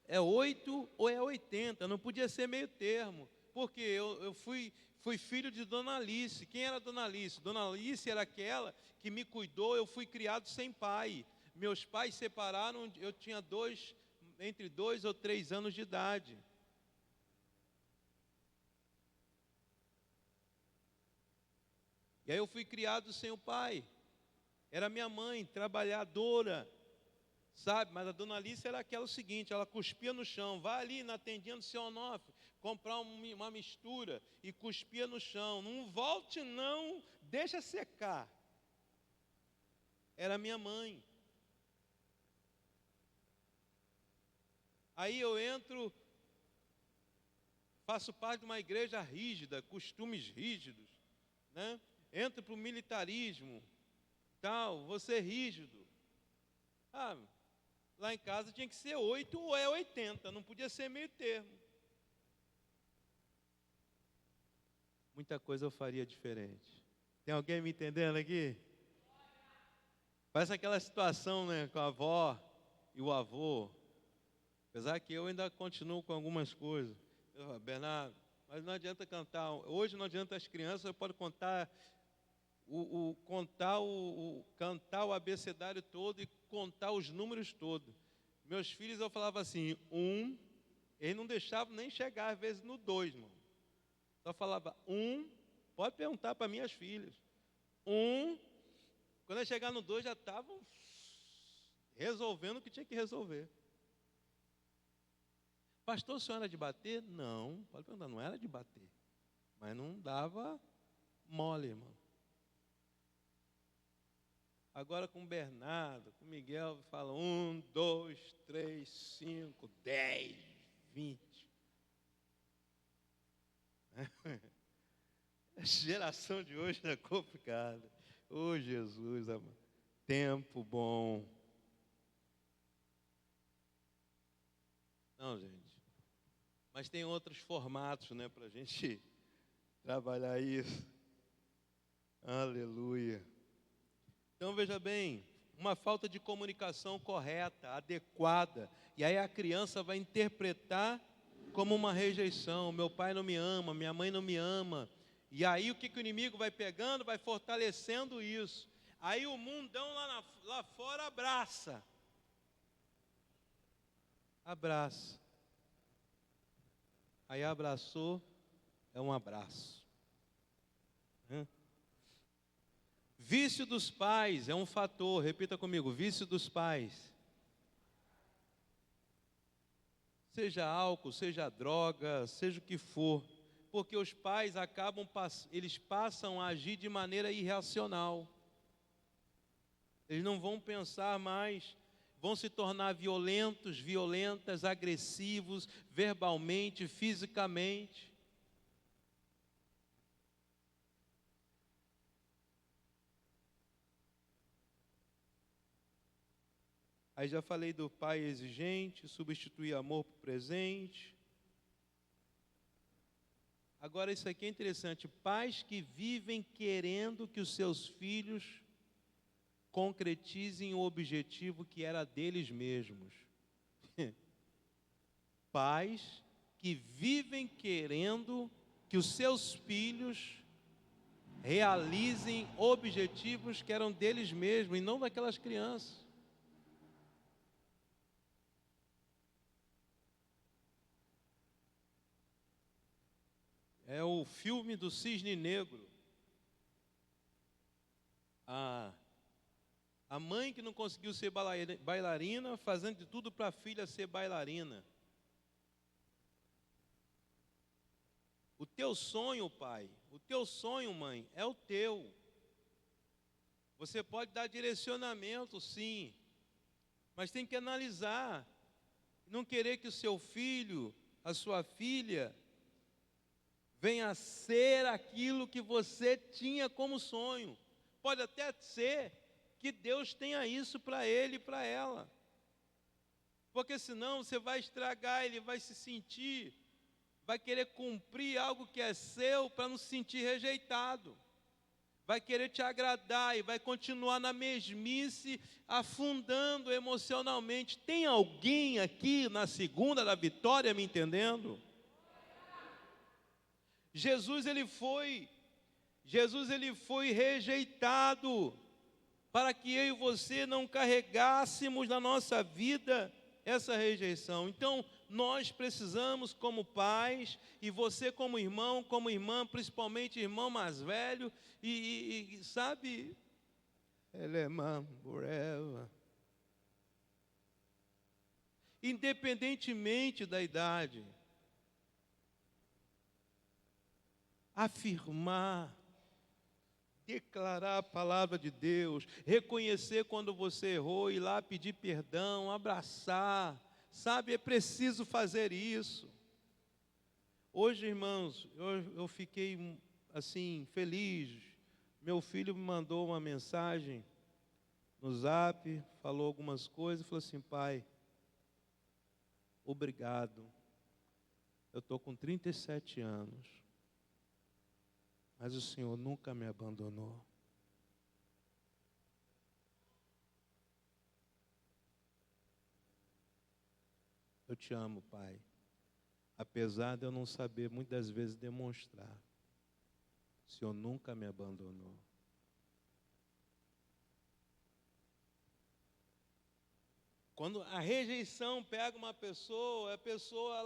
8 ou 80, não podia ser meio termo. Porque eu fui fui filho de Dona Alice. Quem era Dona Alice? Dona Alice era aquela que me cuidou, eu fui criado sem pai. Meus pais separaram, eu tinha entre 2 ou 3 anos de idade. E aí eu fui criado sem o pai. Era minha mãe, trabalhadora, sabe? Mas a Dona Alice era aquela seguinte, ela cuspia no chão. Vai ali na tendinha do seu Onofre, comprar uma mistura e cuspia no chão. Não volte não, deixa secar. Era minha mãe. Aí eu entro, faço parte de uma igreja rígida, costumes rígidos, né? Entro para o militarismo, tal, vou ser rígido. Lá em casa tinha que ser 8 ou 80, não podia ser meio termo. Muita coisa eu faria diferente. Tem alguém me entendendo aqui? Parece aquela situação, né, com a avó e o avô. Apesar que eu ainda continuo com algumas coisas. Bernardo, mas não adianta cantar. Hoje não adianta as crianças, podem contar cantar o abecedário todo e contar os números todos. Meus filhos, eu falava assim, eles não deixavam nem chegar às vezes no 2, irmão. Só falava pode perguntar para minhas filhas. Quando eu chegar no 2 já estavam resolvendo o que tinha que resolver. Pastor, o senhor era de bater? Não, pode perguntar, não era de bater. Mas não dava mole, irmão. Agora com o Bernardo, com o Miguel, fala 1, 2, 3, 5, 10, 20. A geração de hoje é complicada. Ô Jesus, amado. Tempo bom. Não, gente. Mas tem outros formatos, né, para a gente trabalhar isso. Aleluia. Então, veja bem, uma falta de comunicação correta, adequada, e aí a criança vai interpretar como uma rejeição. Meu pai não me ama, minha mãe não me ama. E aí o que o inimigo vai pegando, vai fortalecendo isso. Aí o mundão lá fora abraça. Abraça. Aí abraçou, é um abraço. Vício dos pais é um fator, repita comigo, vício dos pais. Seja álcool, seja droga, seja o que for, porque os pais eles passam a agir de maneira irracional. Eles não vão pensar mais, vão se tornar violentos, violentas, agressivos, verbalmente, fisicamente. Aí já falei do pai exigente, substituir amor por presente. Agora isso aqui é interessante, pais que vivem querendo que os seus filhos concretizem o objetivo que era deles mesmos. Pais que vivem querendo que os seus filhos realizem objetivos que eram deles mesmos e não daquelas crianças. É o filme do Cisne Negro. A mãe que não conseguiu ser bailarina, fazendo de tudo para a filha ser bailarina. O teu sonho, pai, o teu sonho, mãe, é o teu. Você pode dar direcionamento, sim, mas tem que analisar. Não querer que o seu filho, a sua filha, venha a ser aquilo que você tinha como sonho. Pode até ser que Deus tenha isso para ele e para ela. Porque senão você vai estragar, ele vai se sentir, vai querer cumprir algo que é seu para não se sentir rejeitado. Vai querer te agradar e vai continuar na mesmice, afundando emocionalmente. Tem alguém aqui na segunda da vitória me entendendo? Jesus ele foi rejeitado para que eu e você não carregássemos na nossa vida essa rejeição. Então, nós precisamos, como pais, e você como irmão, como irmã, principalmente irmão mais velho, sabe, independentemente da idade, afirmar, declarar a palavra de Deus, reconhecer quando você errou, ir lá pedir perdão, abraçar, sabe, é preciso fazer isso. Hoje, irmãos, eu fiquei assim, feliz. Meu filho me mandou uma mensagem no Zap, falou algumas coisas, falou assim: pai, obrigado, eu estou com 37 anos, mas o Senhor nunca me abandonou. Eu te amo, pai, apesar de eu não saber muitas vezes demonstrar, o Senhor nunca me abandonou. Quando a rejeição pega uma pessoa, a pessoa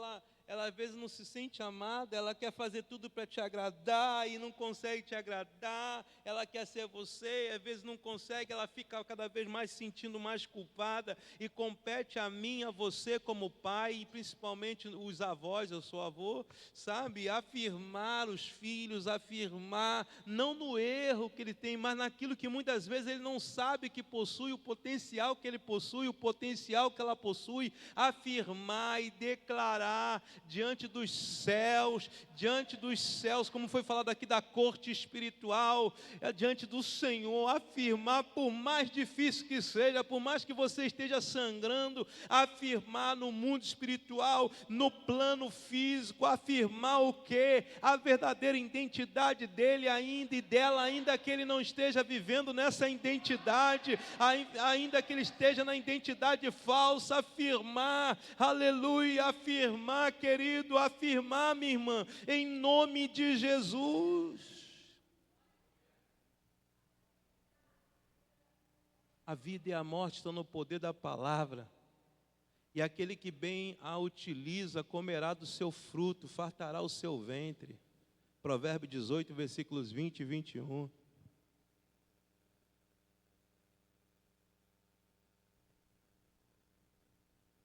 ela às vezes não se sente amada, ela quer fazer tudo para te agradar e não consegue te agradar, ela quer ser você e às vezes não consegue, ela fica cada vez mais se sentindo mais culpada e compete a mim, a você como pai e principalmente os avós, eu sou avô, sabe, afirmar os filhos, afirmar não no erro que ele tem, mas naquilo que muitas vezes ele não sabe que possui, o potencial que ele possui, o potencial que ela possui, afirmar e declarar diante dos céus, como foi falado aqui da corte espiritual, diante do Senhor, afirmar, por mais difícil que seja, por mais que você esteja sangrando, afirmar no mundo espiritual, no plano físico, afirmar o quê? A verdadeira identidade dele ainda e dela, ainda que ele não esteja vivendo nessa identidade, ainda que ele esteja na identidade falsa, afirmar, aleluia, afirmar, querido, afirmar, minha irmã, em nome de Jesus. A vida e a morte estão no poder da palavra, e aquele que bem a utiliza comerá do seu fruto, fartará o seu ventre. Provérbio 18, versículos 20 e 21.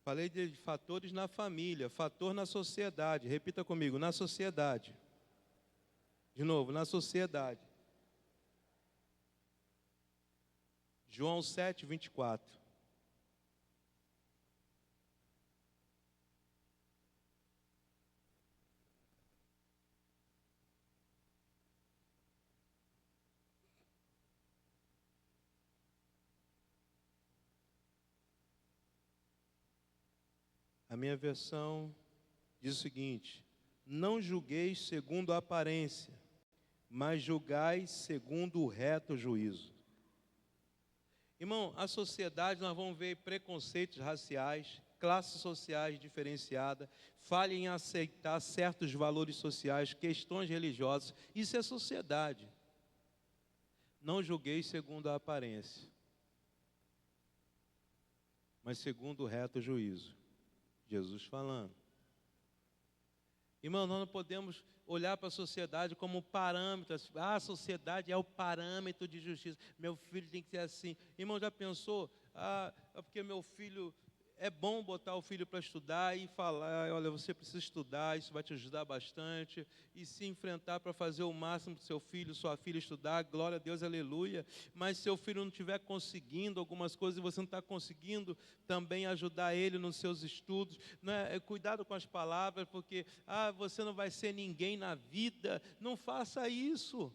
Falei de fatores na família, fator na sociedade. Repita comigo, na sociedade. De novo, na sociedade. João 7, 24. A minha versão diz o seguinte: não julgueis segundo a aparência, mas julgai segundo o reto juízo. Irmão, a sociedade, nós vamos ver preconceitos raciais, classes sociais diferenciadas, falha em aceitar certos valores sociais, questões religiosas. Isso é sociedade. Não julgueis segundo a aparência, mas segundo o reto juízo. Jesus falando. Irmão, nós não podemos olhar para a sociedade como parâmetro. A sociedade é o parâmetro de justiça. Meu filho tem que ser assim. Irmão, já pensou? É porque meu filho... É bom botar o filho para estudar e falar, olha, você precisa estudar, isso vai te ajudar bastante, e se enfrentar para fazer o máximo para o seu filho, sua filha estudar, glória a Deus, aleluia. Mas se seu filho não estiver conseguindo algumas coisas e você não está conseguindo também ajudar ele nos seus estudos, né? Cuidado com as palavras, porque você não vai ser ninguém na vida, não faça isso.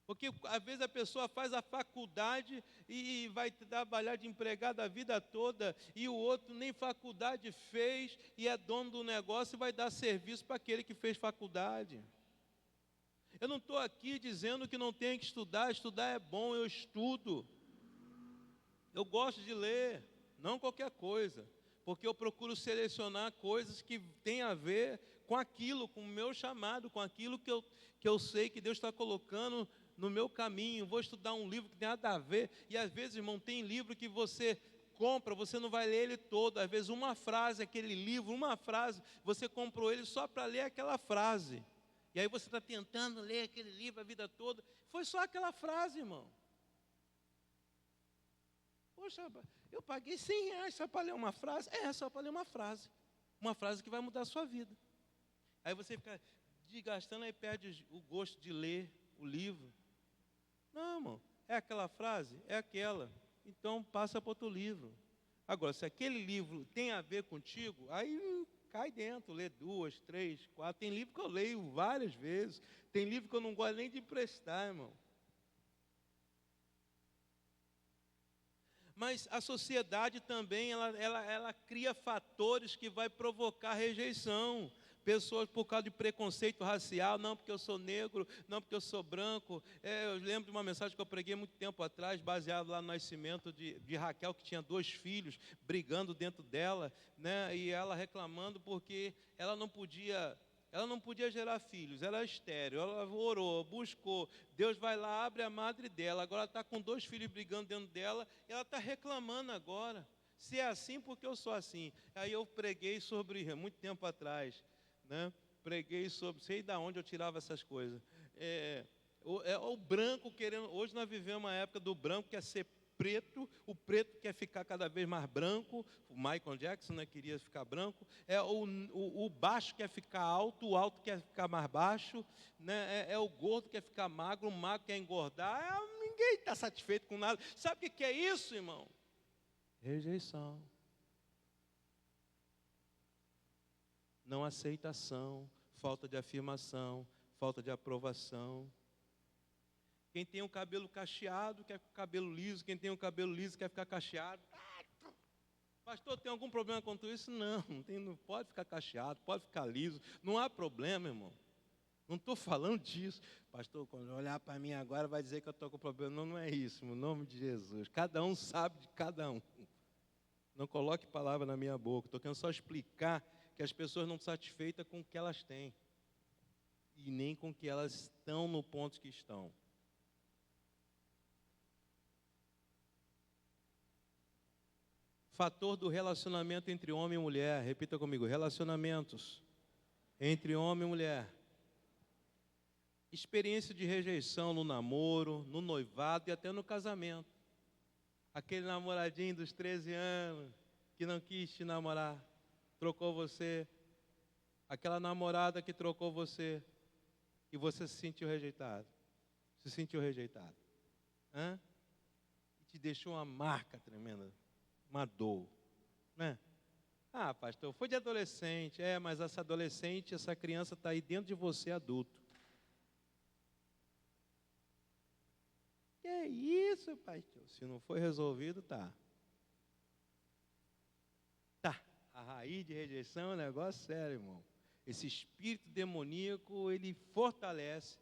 Porque às vezes a pessoa faz a faculdade e vai trabalhar de empregado a vida toda, e o outro nem faculdade fez e é dono do negócio e vai dar serviço para aquele que fez faculdade. Eu não estou aqui dizendo que não tem que estudar é bom, eu estudo. Eu gosto de ler, não qualquer coisa, porque eu procuro selecionar coisas que têm a ver com aquilo, com o meu chamado, com aquilo que eu sei que Deus está colocando no meu caminho. Vou estudar um livro que tem nada a ver. E às vezes, irmão, tem livro que você compra, você não vai ler ele todo. Às vezes uma frase, aquele livro, uma frase, você comprou ele só para ler aquela frase. E aí você está tentando ler aquele livro a vida toda. Foi só aquela frase, irmão. Poxa, eu paguei R$100 só para ler uma frase. Só para ler uma frase. Uma frase que vai mudar a sua vida. Aí você fica desgastando, aí perde o gosto de ler o livro. Não, irmão, é aquela frase? É aquela. Então passa para outro livro. Agora, se aquele livro tem a ver contigo, aí cai dentro, lê 2, 3, 4. Tem livro que eu leio várias vezes. Tem livro que eu não gosto nem de emprestar, irmão. Mas a sociedade também, ela cria fatores que vai provocar rejeição. Pessoas por causa de preconceito racial, não porque eu sou negro, não porque eu sou branco. Eu lembro de uma mensagem que eu preguei muito tempo atrás, baseado lá no nascimento de Raquel, que tinha 2 filhos, brigando dentro dela, né? E ela reclamando porque ela não podia gerar filhos, ela era estéril, ela orou, buscou, Deus vai lá, abre a madre dela, agora ela está com 2 filhos brigando dentro dela, e ela está reclamando agora. Se é assim, porque eu sou assim? Aí eu preguei sobre, muito tempo atrás, né? Preguei sobre, sei de onde eu tirava essas coisas. O branco querendo, hoje nós vivemos uma época do branco que quer ser preto, o preto quer ficar cada vez mais branco, o Michael Jackson, né, queria ficar branco, o baixo quer ficar alto, o alto quer ficar mais baixo, né, o gordo quer ficar magro, o magro quer engordar, ninguém está satisfeito com nada. Sabe o que é isso, irmão? Rejeição. Não aceitação, falta de afirmação, falta de aprovação. Quem tem o cabelo cacheado quer ficar cabelo liso, quem tem o cabelo liso quer ficar cacheado. Pastor, tem algum problema com isso? Não pode ficar cacheado, pode ficar liso, não há problema, irmão. Não estou falando disso. Pastor, quando olhar para mim agora vai dizer que eu estou com problema. Não é isso, no nome de Jesus. Cada um sabe de cada um. Não coloque palavra na minha boca. Estou querendo só explicar que as pessoas não estão satisfeitas com o que elas têm. E nem com o que elas estão no ponto que estão. Fator do relacionamento entre homem e mulher. Repita comigo. Relacionamentos entre homem e mulher. Experiência de rejeição no namoro, no noivado e até no casamento. Aquele namoradinho dos 13 anos que não quis te namorar, trocou você. Aquela namorada que trocou você e você se sentiu rejeitado. Se sentiu rejeitado. E te deixou uma marca tremenda, uma dor, né? Pastor, foi de adolescente. Mas essa adolescente, essa criança está aí dentro de você, adulto. Que é isso, pastor? Se não foi resolvido, tá. A raiz de rejeição é um negócio sério, irmão. Esse espírito demoníaco, ele fortalece.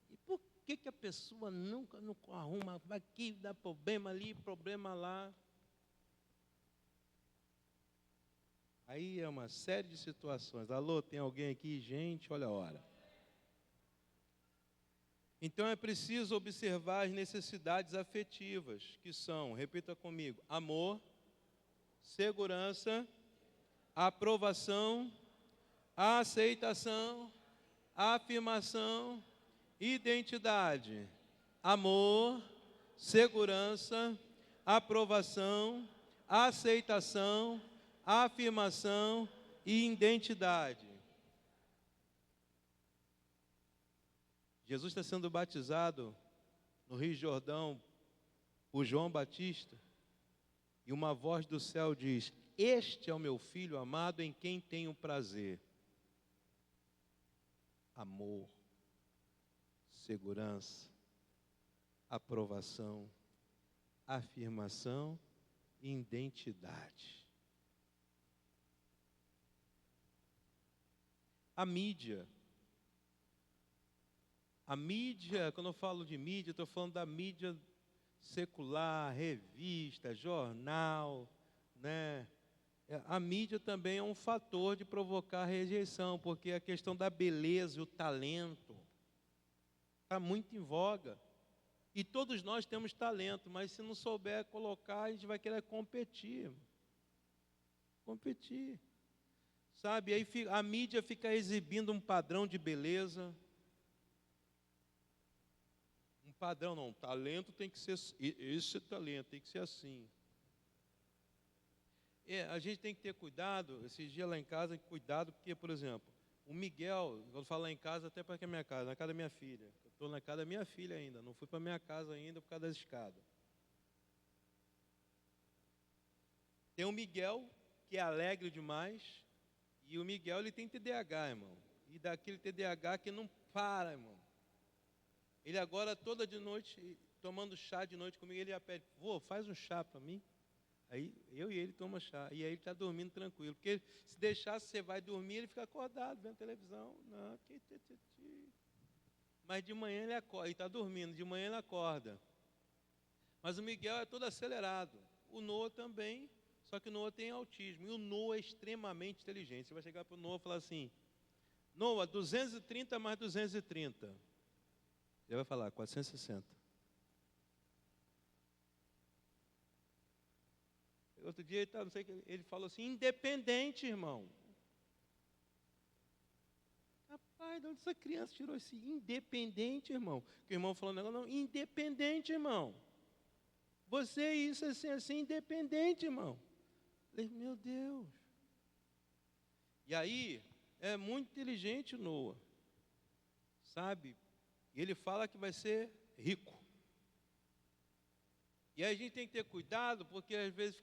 E por que a pessoa nunca não arruma? Vai aqui, dá problema ali, problema lá. Aí é uma série de situações. Alô, tem alguém aqui? Gente, olha a hora. Então é preciso observar as necessidades afetivas, que são, repita comigo, amor, segurança, aprovação, aceitação, afirmação, identidade. Amor, segurança, aprovação, aceitação, afirmação e identidade. Jesus está sendo batizado no Rio Jordão por João Batista e uma voz do céu diz: este é o meu filho amado em quem tenho prazer. Amor, segurança, aprovação, afirmação e identidade. A mídia, quando eu falo de mídia, estou falando da mídia secular, revista, jornal, né? A mídia também é um fator de provocar rejeição, porque a questão da beleza e o talento está muito em voga. E todos nós temos talento, mas se não souber colocar, a gente vai querer competir. Competir. Sabe, aí a mídia fica exibindo um padrão de beleza. Um padrão não, talento tem que ser, esse talento tem que ser assim. A gente tem que ter cuidado, esses dias lá em casa, cuidado, porque, por exemplo, o Miguel, quando falo lá em casa, até para que é minha casa, na casa da minha filha. Eu estou na casa da minha filha ainda, não fui para minha casa ainda por causa das escadas. Tem o Miguel, que é alegre demais, e o Miguel, ele tem TDAH, irmão. E daquele TDAH que não para, irmão. Ele agora, toda de noite, tomando chá de noite comigo, ele já pede, vô, faz um chá para mim. Aí eu e ele tomamos chá. E aí ele está dormindo tranquilo. Porque se deixar, você vai dormir, ele fica acordado, vendo televisão. Não, mas de manhã ele acorda, ele está dormindo, de manhã ele acorda. Mas o Miguel é todo acelerado. O Noah também, só que o Noah tem autismo. E o Noah é extremamente inteligente. Você vai chegar para o Noah e falar assim, Noah, 230 mais 230. Ele vai falar, 460. Outro dia ele, não sei, ele falou assim, independente, irmão. Rapaz, de onde essa criança tirou esse independente, irmão? Que o irmão falou, não, independente, irmão. Você é isso, assim, independente, irmão. Falei, meu Deus. E aí, é muito inteligente o Noah. Sabe? E ele fala que vai ser rico. E aí a gente tem que ter cuidado, porque às vezes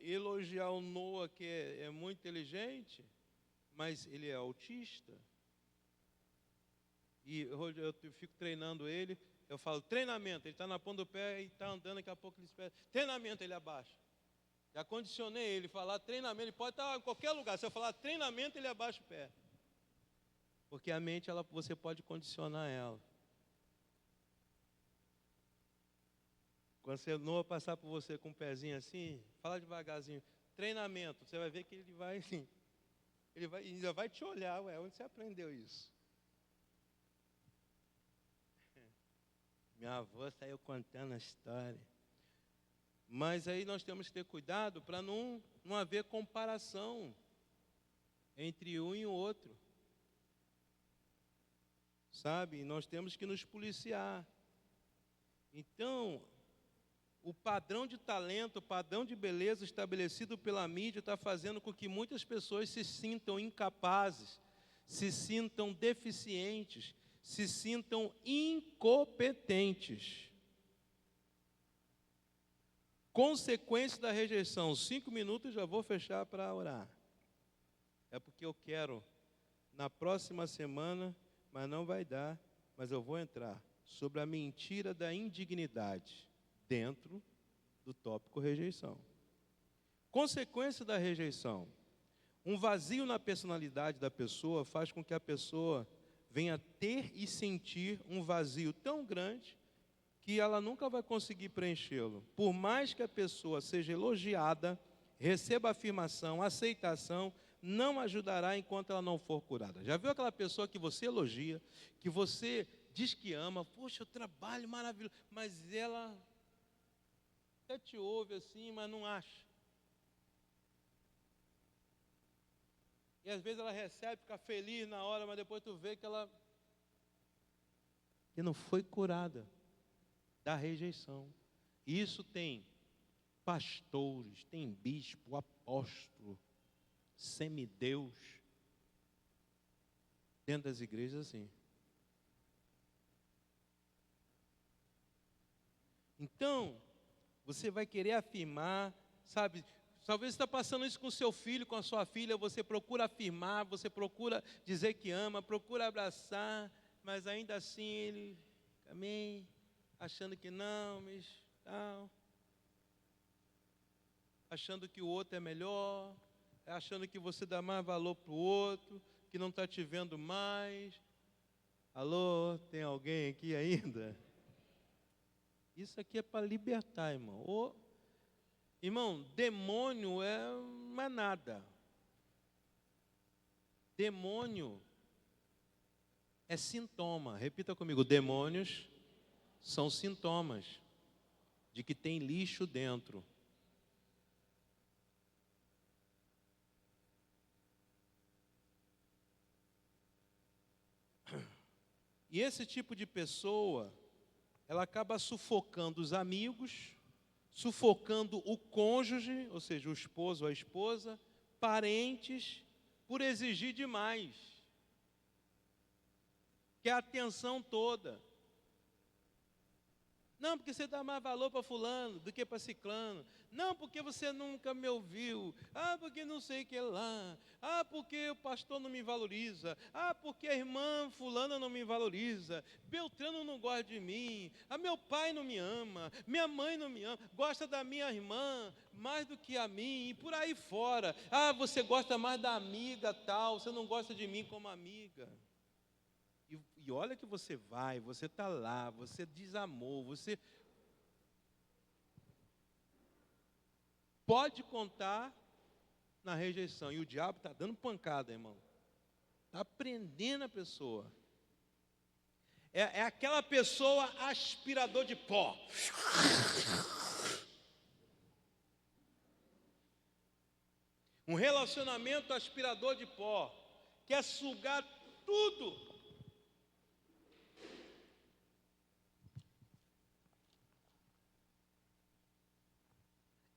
elogiar o Noah, que é muito inteligente, mas ele é autista. E eu fico treinando ele, eu falo, treinamento, ele está na ponta do pé e está andando, daqui a pouco ele espera. Treinamento, ele abaixa. Já condicionei ele, falar treinamento, ele pode estar em qualquer lugar, se eu falar treinamento, ele abaixa o pé. Porque a mente, você pode condicionar ela. Quando você Noah passar por você com um pezinho assim, fala devagarzinho, treinamento, você vai ver que ele ainda vai te olhar, onde você aprendeu isso? Minha avó saiu contando a história. Mas aí nós temos que ter cuidado para não haver comparação entre um e o outro. Sabe? Nós temos que nos policiar. Então, o padrão de talento, o padrão de beleza estabelecido pela mídia está fazendo com que muitas pessoas se sintam incapazes, se sintam deficientes, se sintam incompetentes. Consequência da rejeição, 5 minutos já vou fechar para orar. É porque eu quero, na próxima semana, mas não vai dar, mas eu vou entrar sobre a mentira da indignidade dentro do tópico rejeição. Consequência da rejeição. Um vazio na personalidade da pessoa faz com que a pessoa venha ter e sentir um vazio tão grande que ela nunca vai conseguir preenchê-lo. Por mais que a pessoa seja elogiada, receba afirmação, aceitação, não ajudará enquanto ela não for curada. Já viu aquela pessoa que você elogia, que você diz que ama, poxa, eu trabalho maravilhoso, mas ela até te ouve assim, mas não acha. E às vezes ela recebe, fica feliz na hora, mas depois tu vê que ela não foi curada da rejeição. E isso tem pastores, tem bispo, apóstolo, semideus, dentro das igrejas assim. Então, você vai querer afirmar, sabe? Talvez você está passando isso com seu filho, com a sua filha, você procura afirmar, você procura dizer que ama, procura abraçar, mas ainda assim ele também achando que não, mas tal. Achando que o outro é melhor, achando que você dá mais valor para o outro, que não está te vendo mais. Alô, tem alguém aqui ainda? Isso aqui é para libertar, irmão. Irmão, demônio não é nada. Demônio é sintoma. Repita comigo, demônios são sintomas de que tem lixo dentro. E esse tipo de pessoa, ela acaba sufocando os amigos, sufocando o cônjuge, ou seja, o esposo ou a esposa, parentes, por exigir demais. Quer a atenção toda. Não, porque você dá mais valor para fulano do que para ciclano. Não, porque você nunca me ouviu. Ah, porque não sei o que lá. Ah, porque o pastor não me valoriza. Ah, porque a irmã fulana não me valoriza. Beltrano não gosta de mim. Ah, meu pai não me ama. Minha mãe não me ama. Gosta da minha irmã mais do que a mim. E por aí fora. Ah, você gosta mais da amiga tal. Você não gosta de mim como amiga. E olha que você vai, você está lá, você desamou, você pode contar na rejeição. E o diabo está dando pancada, irmão. Está prendendo a pessoa. É aquela pessoa aspirador de pó. Um relacionamento aspirador de pó. Quer sugar tudo.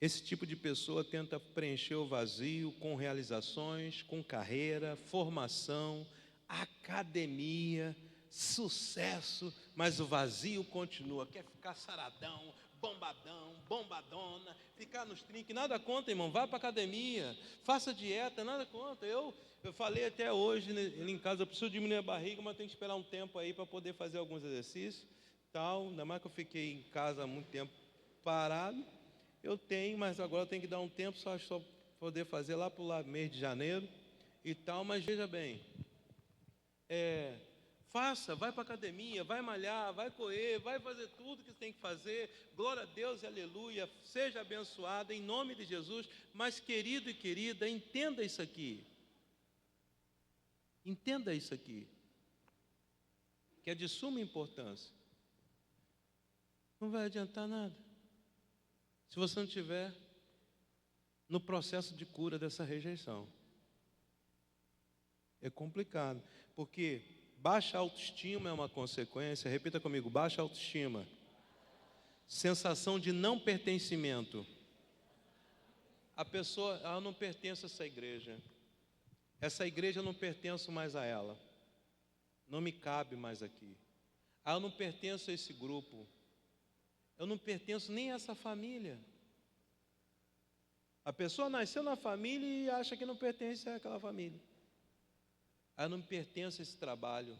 Esse tipo de pessoa tenta preencher o vazio com realizações, com carreira, formação, academia, sucesso, mas o vazio continua. Quer ficar saradão, bombadão, bombadona, ficar nos trinques, nada contra, irmão. Vá para a academia, faça dieta, nada contra. Eu falei até hoje em casa, eu preciso diminuir a barriga, mas tenho que esperar um tempo aí para poder fazer alguns exercícios, tal. Ainda mais que eu fiquei em casa há muito tempo parado. Eu tenho, mas agora eu tenho que dar um tempo só poder fazer lá para o mês de janeiro e tal. Mas veja bem, faça, vai para a academia, vai malhar, vai correr, vai fazer tudo que você tem que fazer. Glória a Deus e aleluia, seja abençoado em nome de Jesus. Mas querido e querida, entenda isso aqui. Entenda isso aqui, que é de suma importância. Não vai adiantar nada se você não tiver no processo de cura dessa rejeição. É complicado, porque baixa autoestima é uma consequência. Repita comigo, baixa autoestima. Sensação de não pertencimento. A pessoa, ela não pertence a essa igreja. Essa igreja eu não pertenço mais a ela. Não me cabe mais aqui. Eu não pertenço a esse grupo. Eu não pertenço nem a essa família. A pessoa nasceu na família e acha que não pertence àquela família. Eu não pertenço a esse trabalho.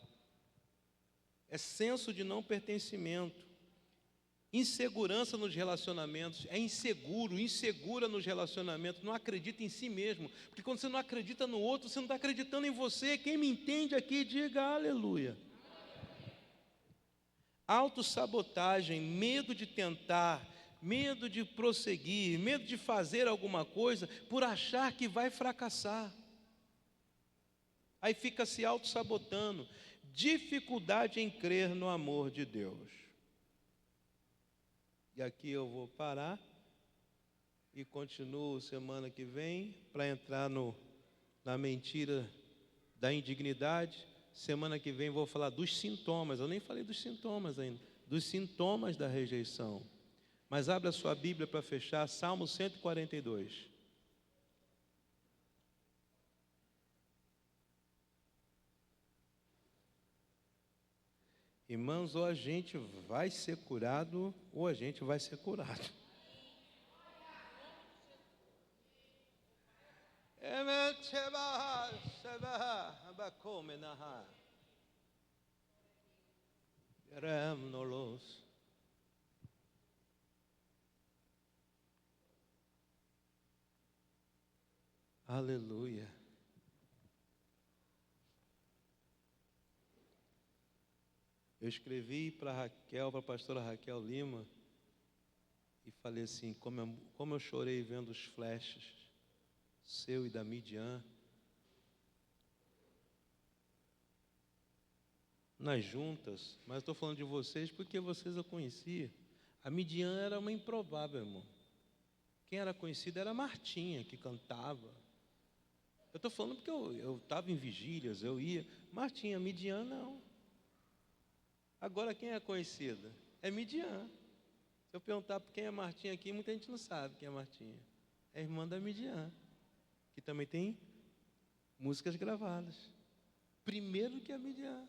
É senso de não pertencimento. Insegurança nos relacionamentos. É insegura nos relacionamentos. Não acredita em si mesmo. Porque quando você não acredita no outro, você não está acreditando em você. Quem me entende aqui, diga aleluia. Autossabotagem, medo de tentar, medo de prosseguir, medo de fazer alguma coisa por achar que vai fracassar. Aí fica se autossabotando. Dificuldade em crer no amor de Deus. E aqui eu vou parar e continuo semana que vem para entrar na mentira da indignidade. Semana que vem vou falar dos sintomas. Eu nem falei dos sintomas ainda. Dos sintomas da rejeição. Mas abra a sua Bíblia para fechar, Salmo 142. Irmãos, ou a gente vai ser curado, ou a gente vai ser curado. Aleluia. Eu escrevi para a pastora Raquel Lima, e falei assim, como eu chorei vendo os flashes seu e da Midian nas juntas, mas estou falando de vocês porque vocês eu conhecia. A Midian era uma improvável, irmão. Quem era conhecida era a Martinha, que cantava. Eu estou falando porque eu estava em vigílias, eu ia. Martinha, Midian não. Agora quem é conhecida? É Midian. Se eu perguntar por quem é Martinha aqui, muita gente não sabe quem é Martinha. É irmã da Midian, que também tem músicas gravadas. Primeiro que a Midian.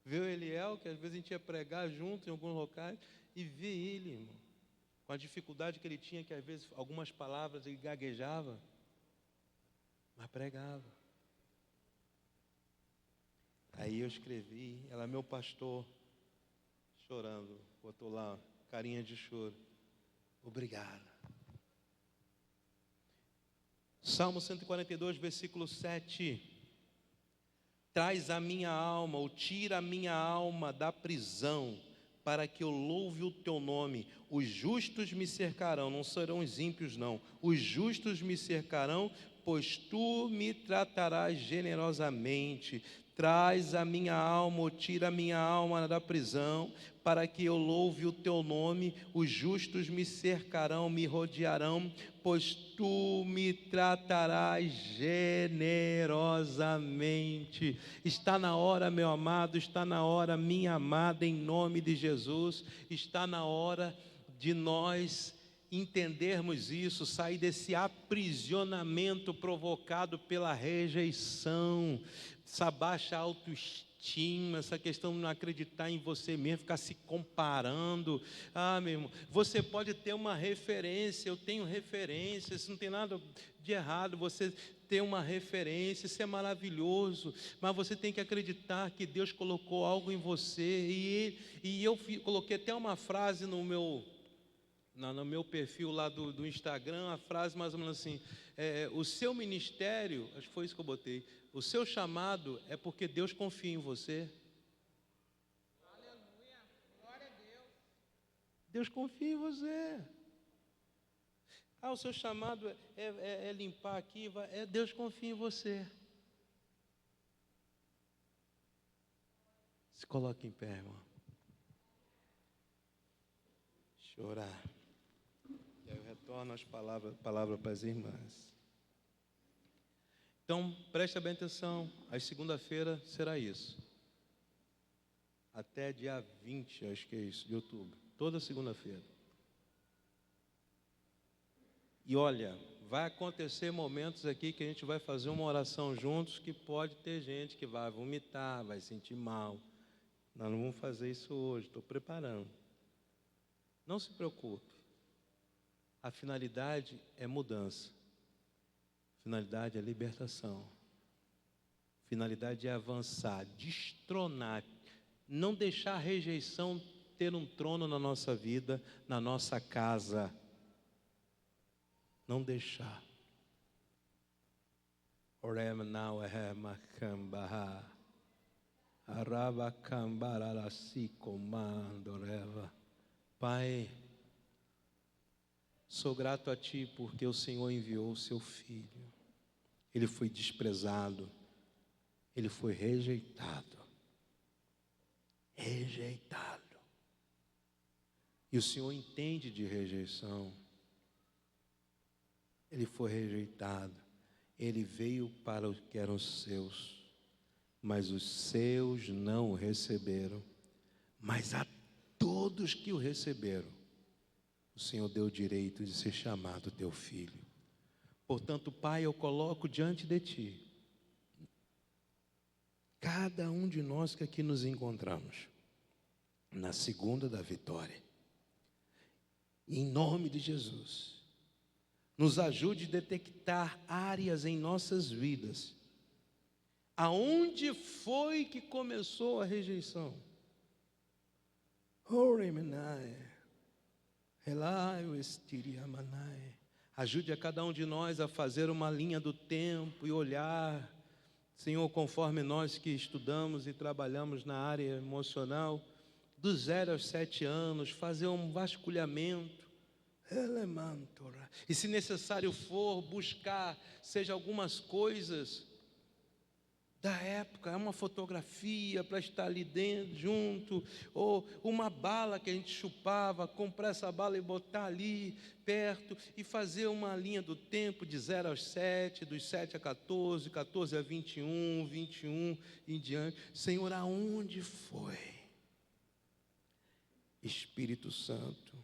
Ver o Eliel, que às vezes a gente ia pregar junto em alguns locais, e ver ele, irmão, com a dificuldade que ele tinha, que às vezes algumas palavras ele gaguejava, mas pregava. Aí eu escrevi, ela é meu pastor, chorando, botou lá, carinha de choro. Obrigado. Salmo 142, versículo 7. Traz a minha alma, ou tira a minha alma da prisão, para que eu louve o teu nome. Os justos me cercarão, não serão os ímpios não. Os justos me cercarão, pois tu me tratarás generosamente. Traz a minha alma, ou tira a minha alma da prisão, para que eu louve o teu nome. Os justos me cercarão, me rodearão, pois tu me tratarás generosamente. Está na hora, meu amado, está na hora, minha amada, em nome de Jesus. Está na hora de nós entendermos isso, sair desse aprisionamento provocado pela rejeição, essa baixa autoestima, essa questão de não acreditar em você mesmo, ficar se comparando. Meu irmão, você pode ter uma referência, eu tenho referência, isso não tem nada de errado, você ter uma referência, isso é maravilhoso, mas você tem que acreditar que Deus colocou algo em você, e eu coloquei até uma frase no meu perfil lá do Instagram, a frase mais ou menos assim, o seu ministério, acho que foi isso que eu botei, o seu chamado é porque Deus confia em você. Aleluia, glória a Deus. Deus confia em você. O seu chamado é limpar aqui, Deus confia em você. Se coloque em pé, irmão. Chorar. E aí eu retorno as palavras para as irmãs. Então, preste bem atenção, a segunda-feira será isso. Até dia 20, acho que é isso, de outubro. Toda segunda-feira. E olha, vai acontecer momentos aqui que a gente vai fazer uma oração juntos, que pode ter gente que vai vomitar, vai sentir mal. Nós não vamos fazer isso hoje, estou preparando. Não se preocupe. A finalidade é mudança. Finalidade é libertação. Finalidade é avançar, destronar, não deixar a rejeição ter um trono na nossa vida, na nossa casa. Não deixar. Pai, sou grato a Ti porque o Senhor enviou o Seu Filho. Ele foi desprezado. Ele foi rejeitado. Rejeitado. E o Senhor entende de rejeição. Ele foi rejeitado. Ele veio para os que eram seus, mas os seus não o receberam. Mas a todos que o receberam, o Senhor deu o direito de ser chamado teu filho. Portanto, Pai, eu coloco diante de Ti cada um de nós que aqui nos encontramos na segunda da vitória. Em nome de Jesus, nos ajude a detectar áreas em nossas vidas aonde foi que começou a rejeição. Ajude a cada um de nós a fazer uma linha do tempo e olhar, Senhor, conforme nós que estudamos e trabalhamos na área emocional, dos 0 aos 7 anos, fazer um vasculhamento, e se necessário for, buscar, seja algumas coisas da época, uma fotografia para estar ali dentro, junto, ou uma bala que a gente chupava, comprar essa bala e botar ali perto, e fazer uma linha do tempo de 0 aos 7, dos 7 a 14, 14 a 21, 21 em diante. Senhor, aonde foi? Espírito Santo.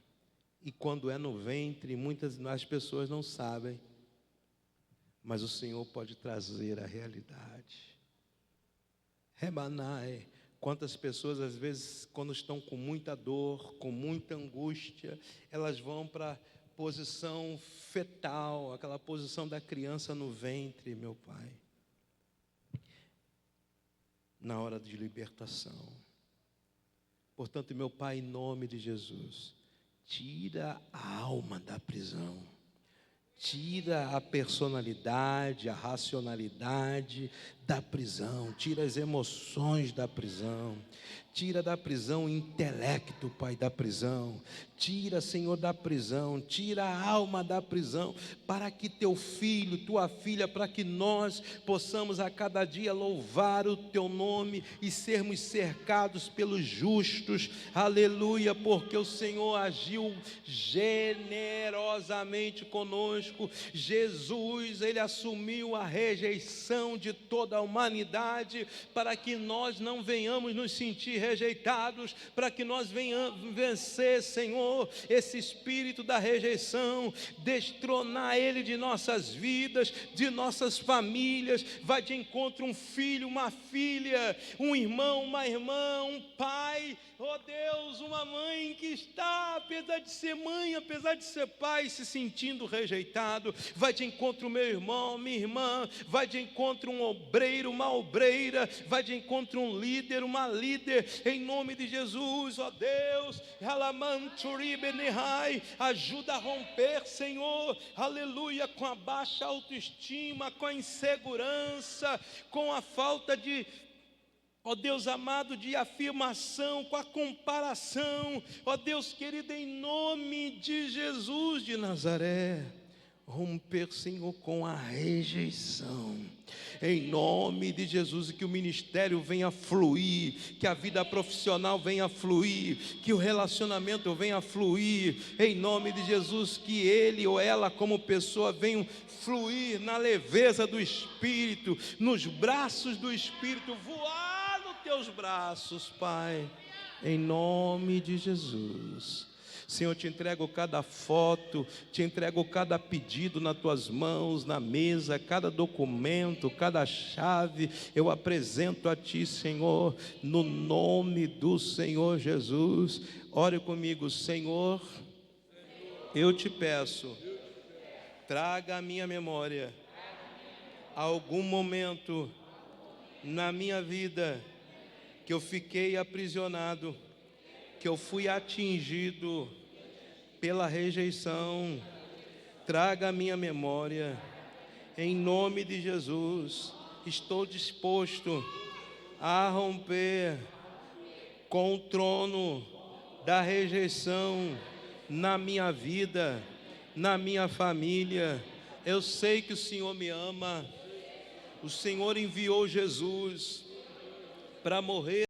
E quando é no ventre, muitas das pessoas não sabem, mas o Senhor pode trazer a realidade. Rebanai, quantas pessoas às vezes quando estão com muita dor, com muita angústia, elas vão para a posição fetal, aquela posição da criança no ventre, meu Pai, na hora de libertação. Portanto, meu Pai, em nome de Jesus, tira a alma da prisão. Tira a personalidade, a racionalidade da prisão, tira as emoções da prisão, tira da prisão o intelecto, Pai, da prisão, tira, Senhor, da prisão, tira a alma da prisão, para que teu filho, tua filha, para que nós possamos a cada dia louvar o teu nome e sermos cercados pelos justos, aleluia, porque o Senhor agiu generosamente conosco. Jesus, Ele assumiu a rejeição de toda a humanidade, para que nós não venhamos nos sentir rejeitados, para que nós venhamos vencer, Senhor, esse espírito da rejeição, destronar ele de nossas vidas, de nossas famílias. Vai de encontro um filho, uma filha, um irmão, uma irmã, um pai, oh Deus, uma mãe que está, apesar de ser mãe, apesar de ser pai, se sentindo rejeitado. Vai de encontro meu irmão, minha irmã, vai de encontro um obreiro, uma obreira, vai de encontro um líder, uma líder, em nome de Jesus, ó Deus, ajuda a romper, Senhor, aleluia, com a baixa autoestima, com a insegurança, com a falta de, ó Deus amado, de afirmação, com a comparação, ó Deus querido, em nome de Jesus de Nazaré. Romper, Senhor, com a rejeição, em nome de Jesus, e que o ministério venha fluir, que a vida profissional venha fluir, que o relacionamento venha fluir, em nome de Jesus, que ele ou ela como pessoa venham fluir na leveza do Espírito, nos braços do Espírito, voar nos teus braços, Pai, em nome de Jesus. Senhor, te entrego cada foto, te entrego cada pedido nas tuas mãos, na mesa, cada documento, cada chave, eu apresento a ti, Senhor, no nome do Senhor Jesus. Ore comigo, Senhor, eu te peço, traga à minha memória algum momento na minha vida que eu fiquei aprisionado, que eu fui atingido pela rejeição. Traga a minha memória, em nome de Jesus. Estou disposto a romper com o trono da rejeição na minha vida, na minha família. Eu sei que o Senhor me ama, o Senhor enviou Jesus para morrer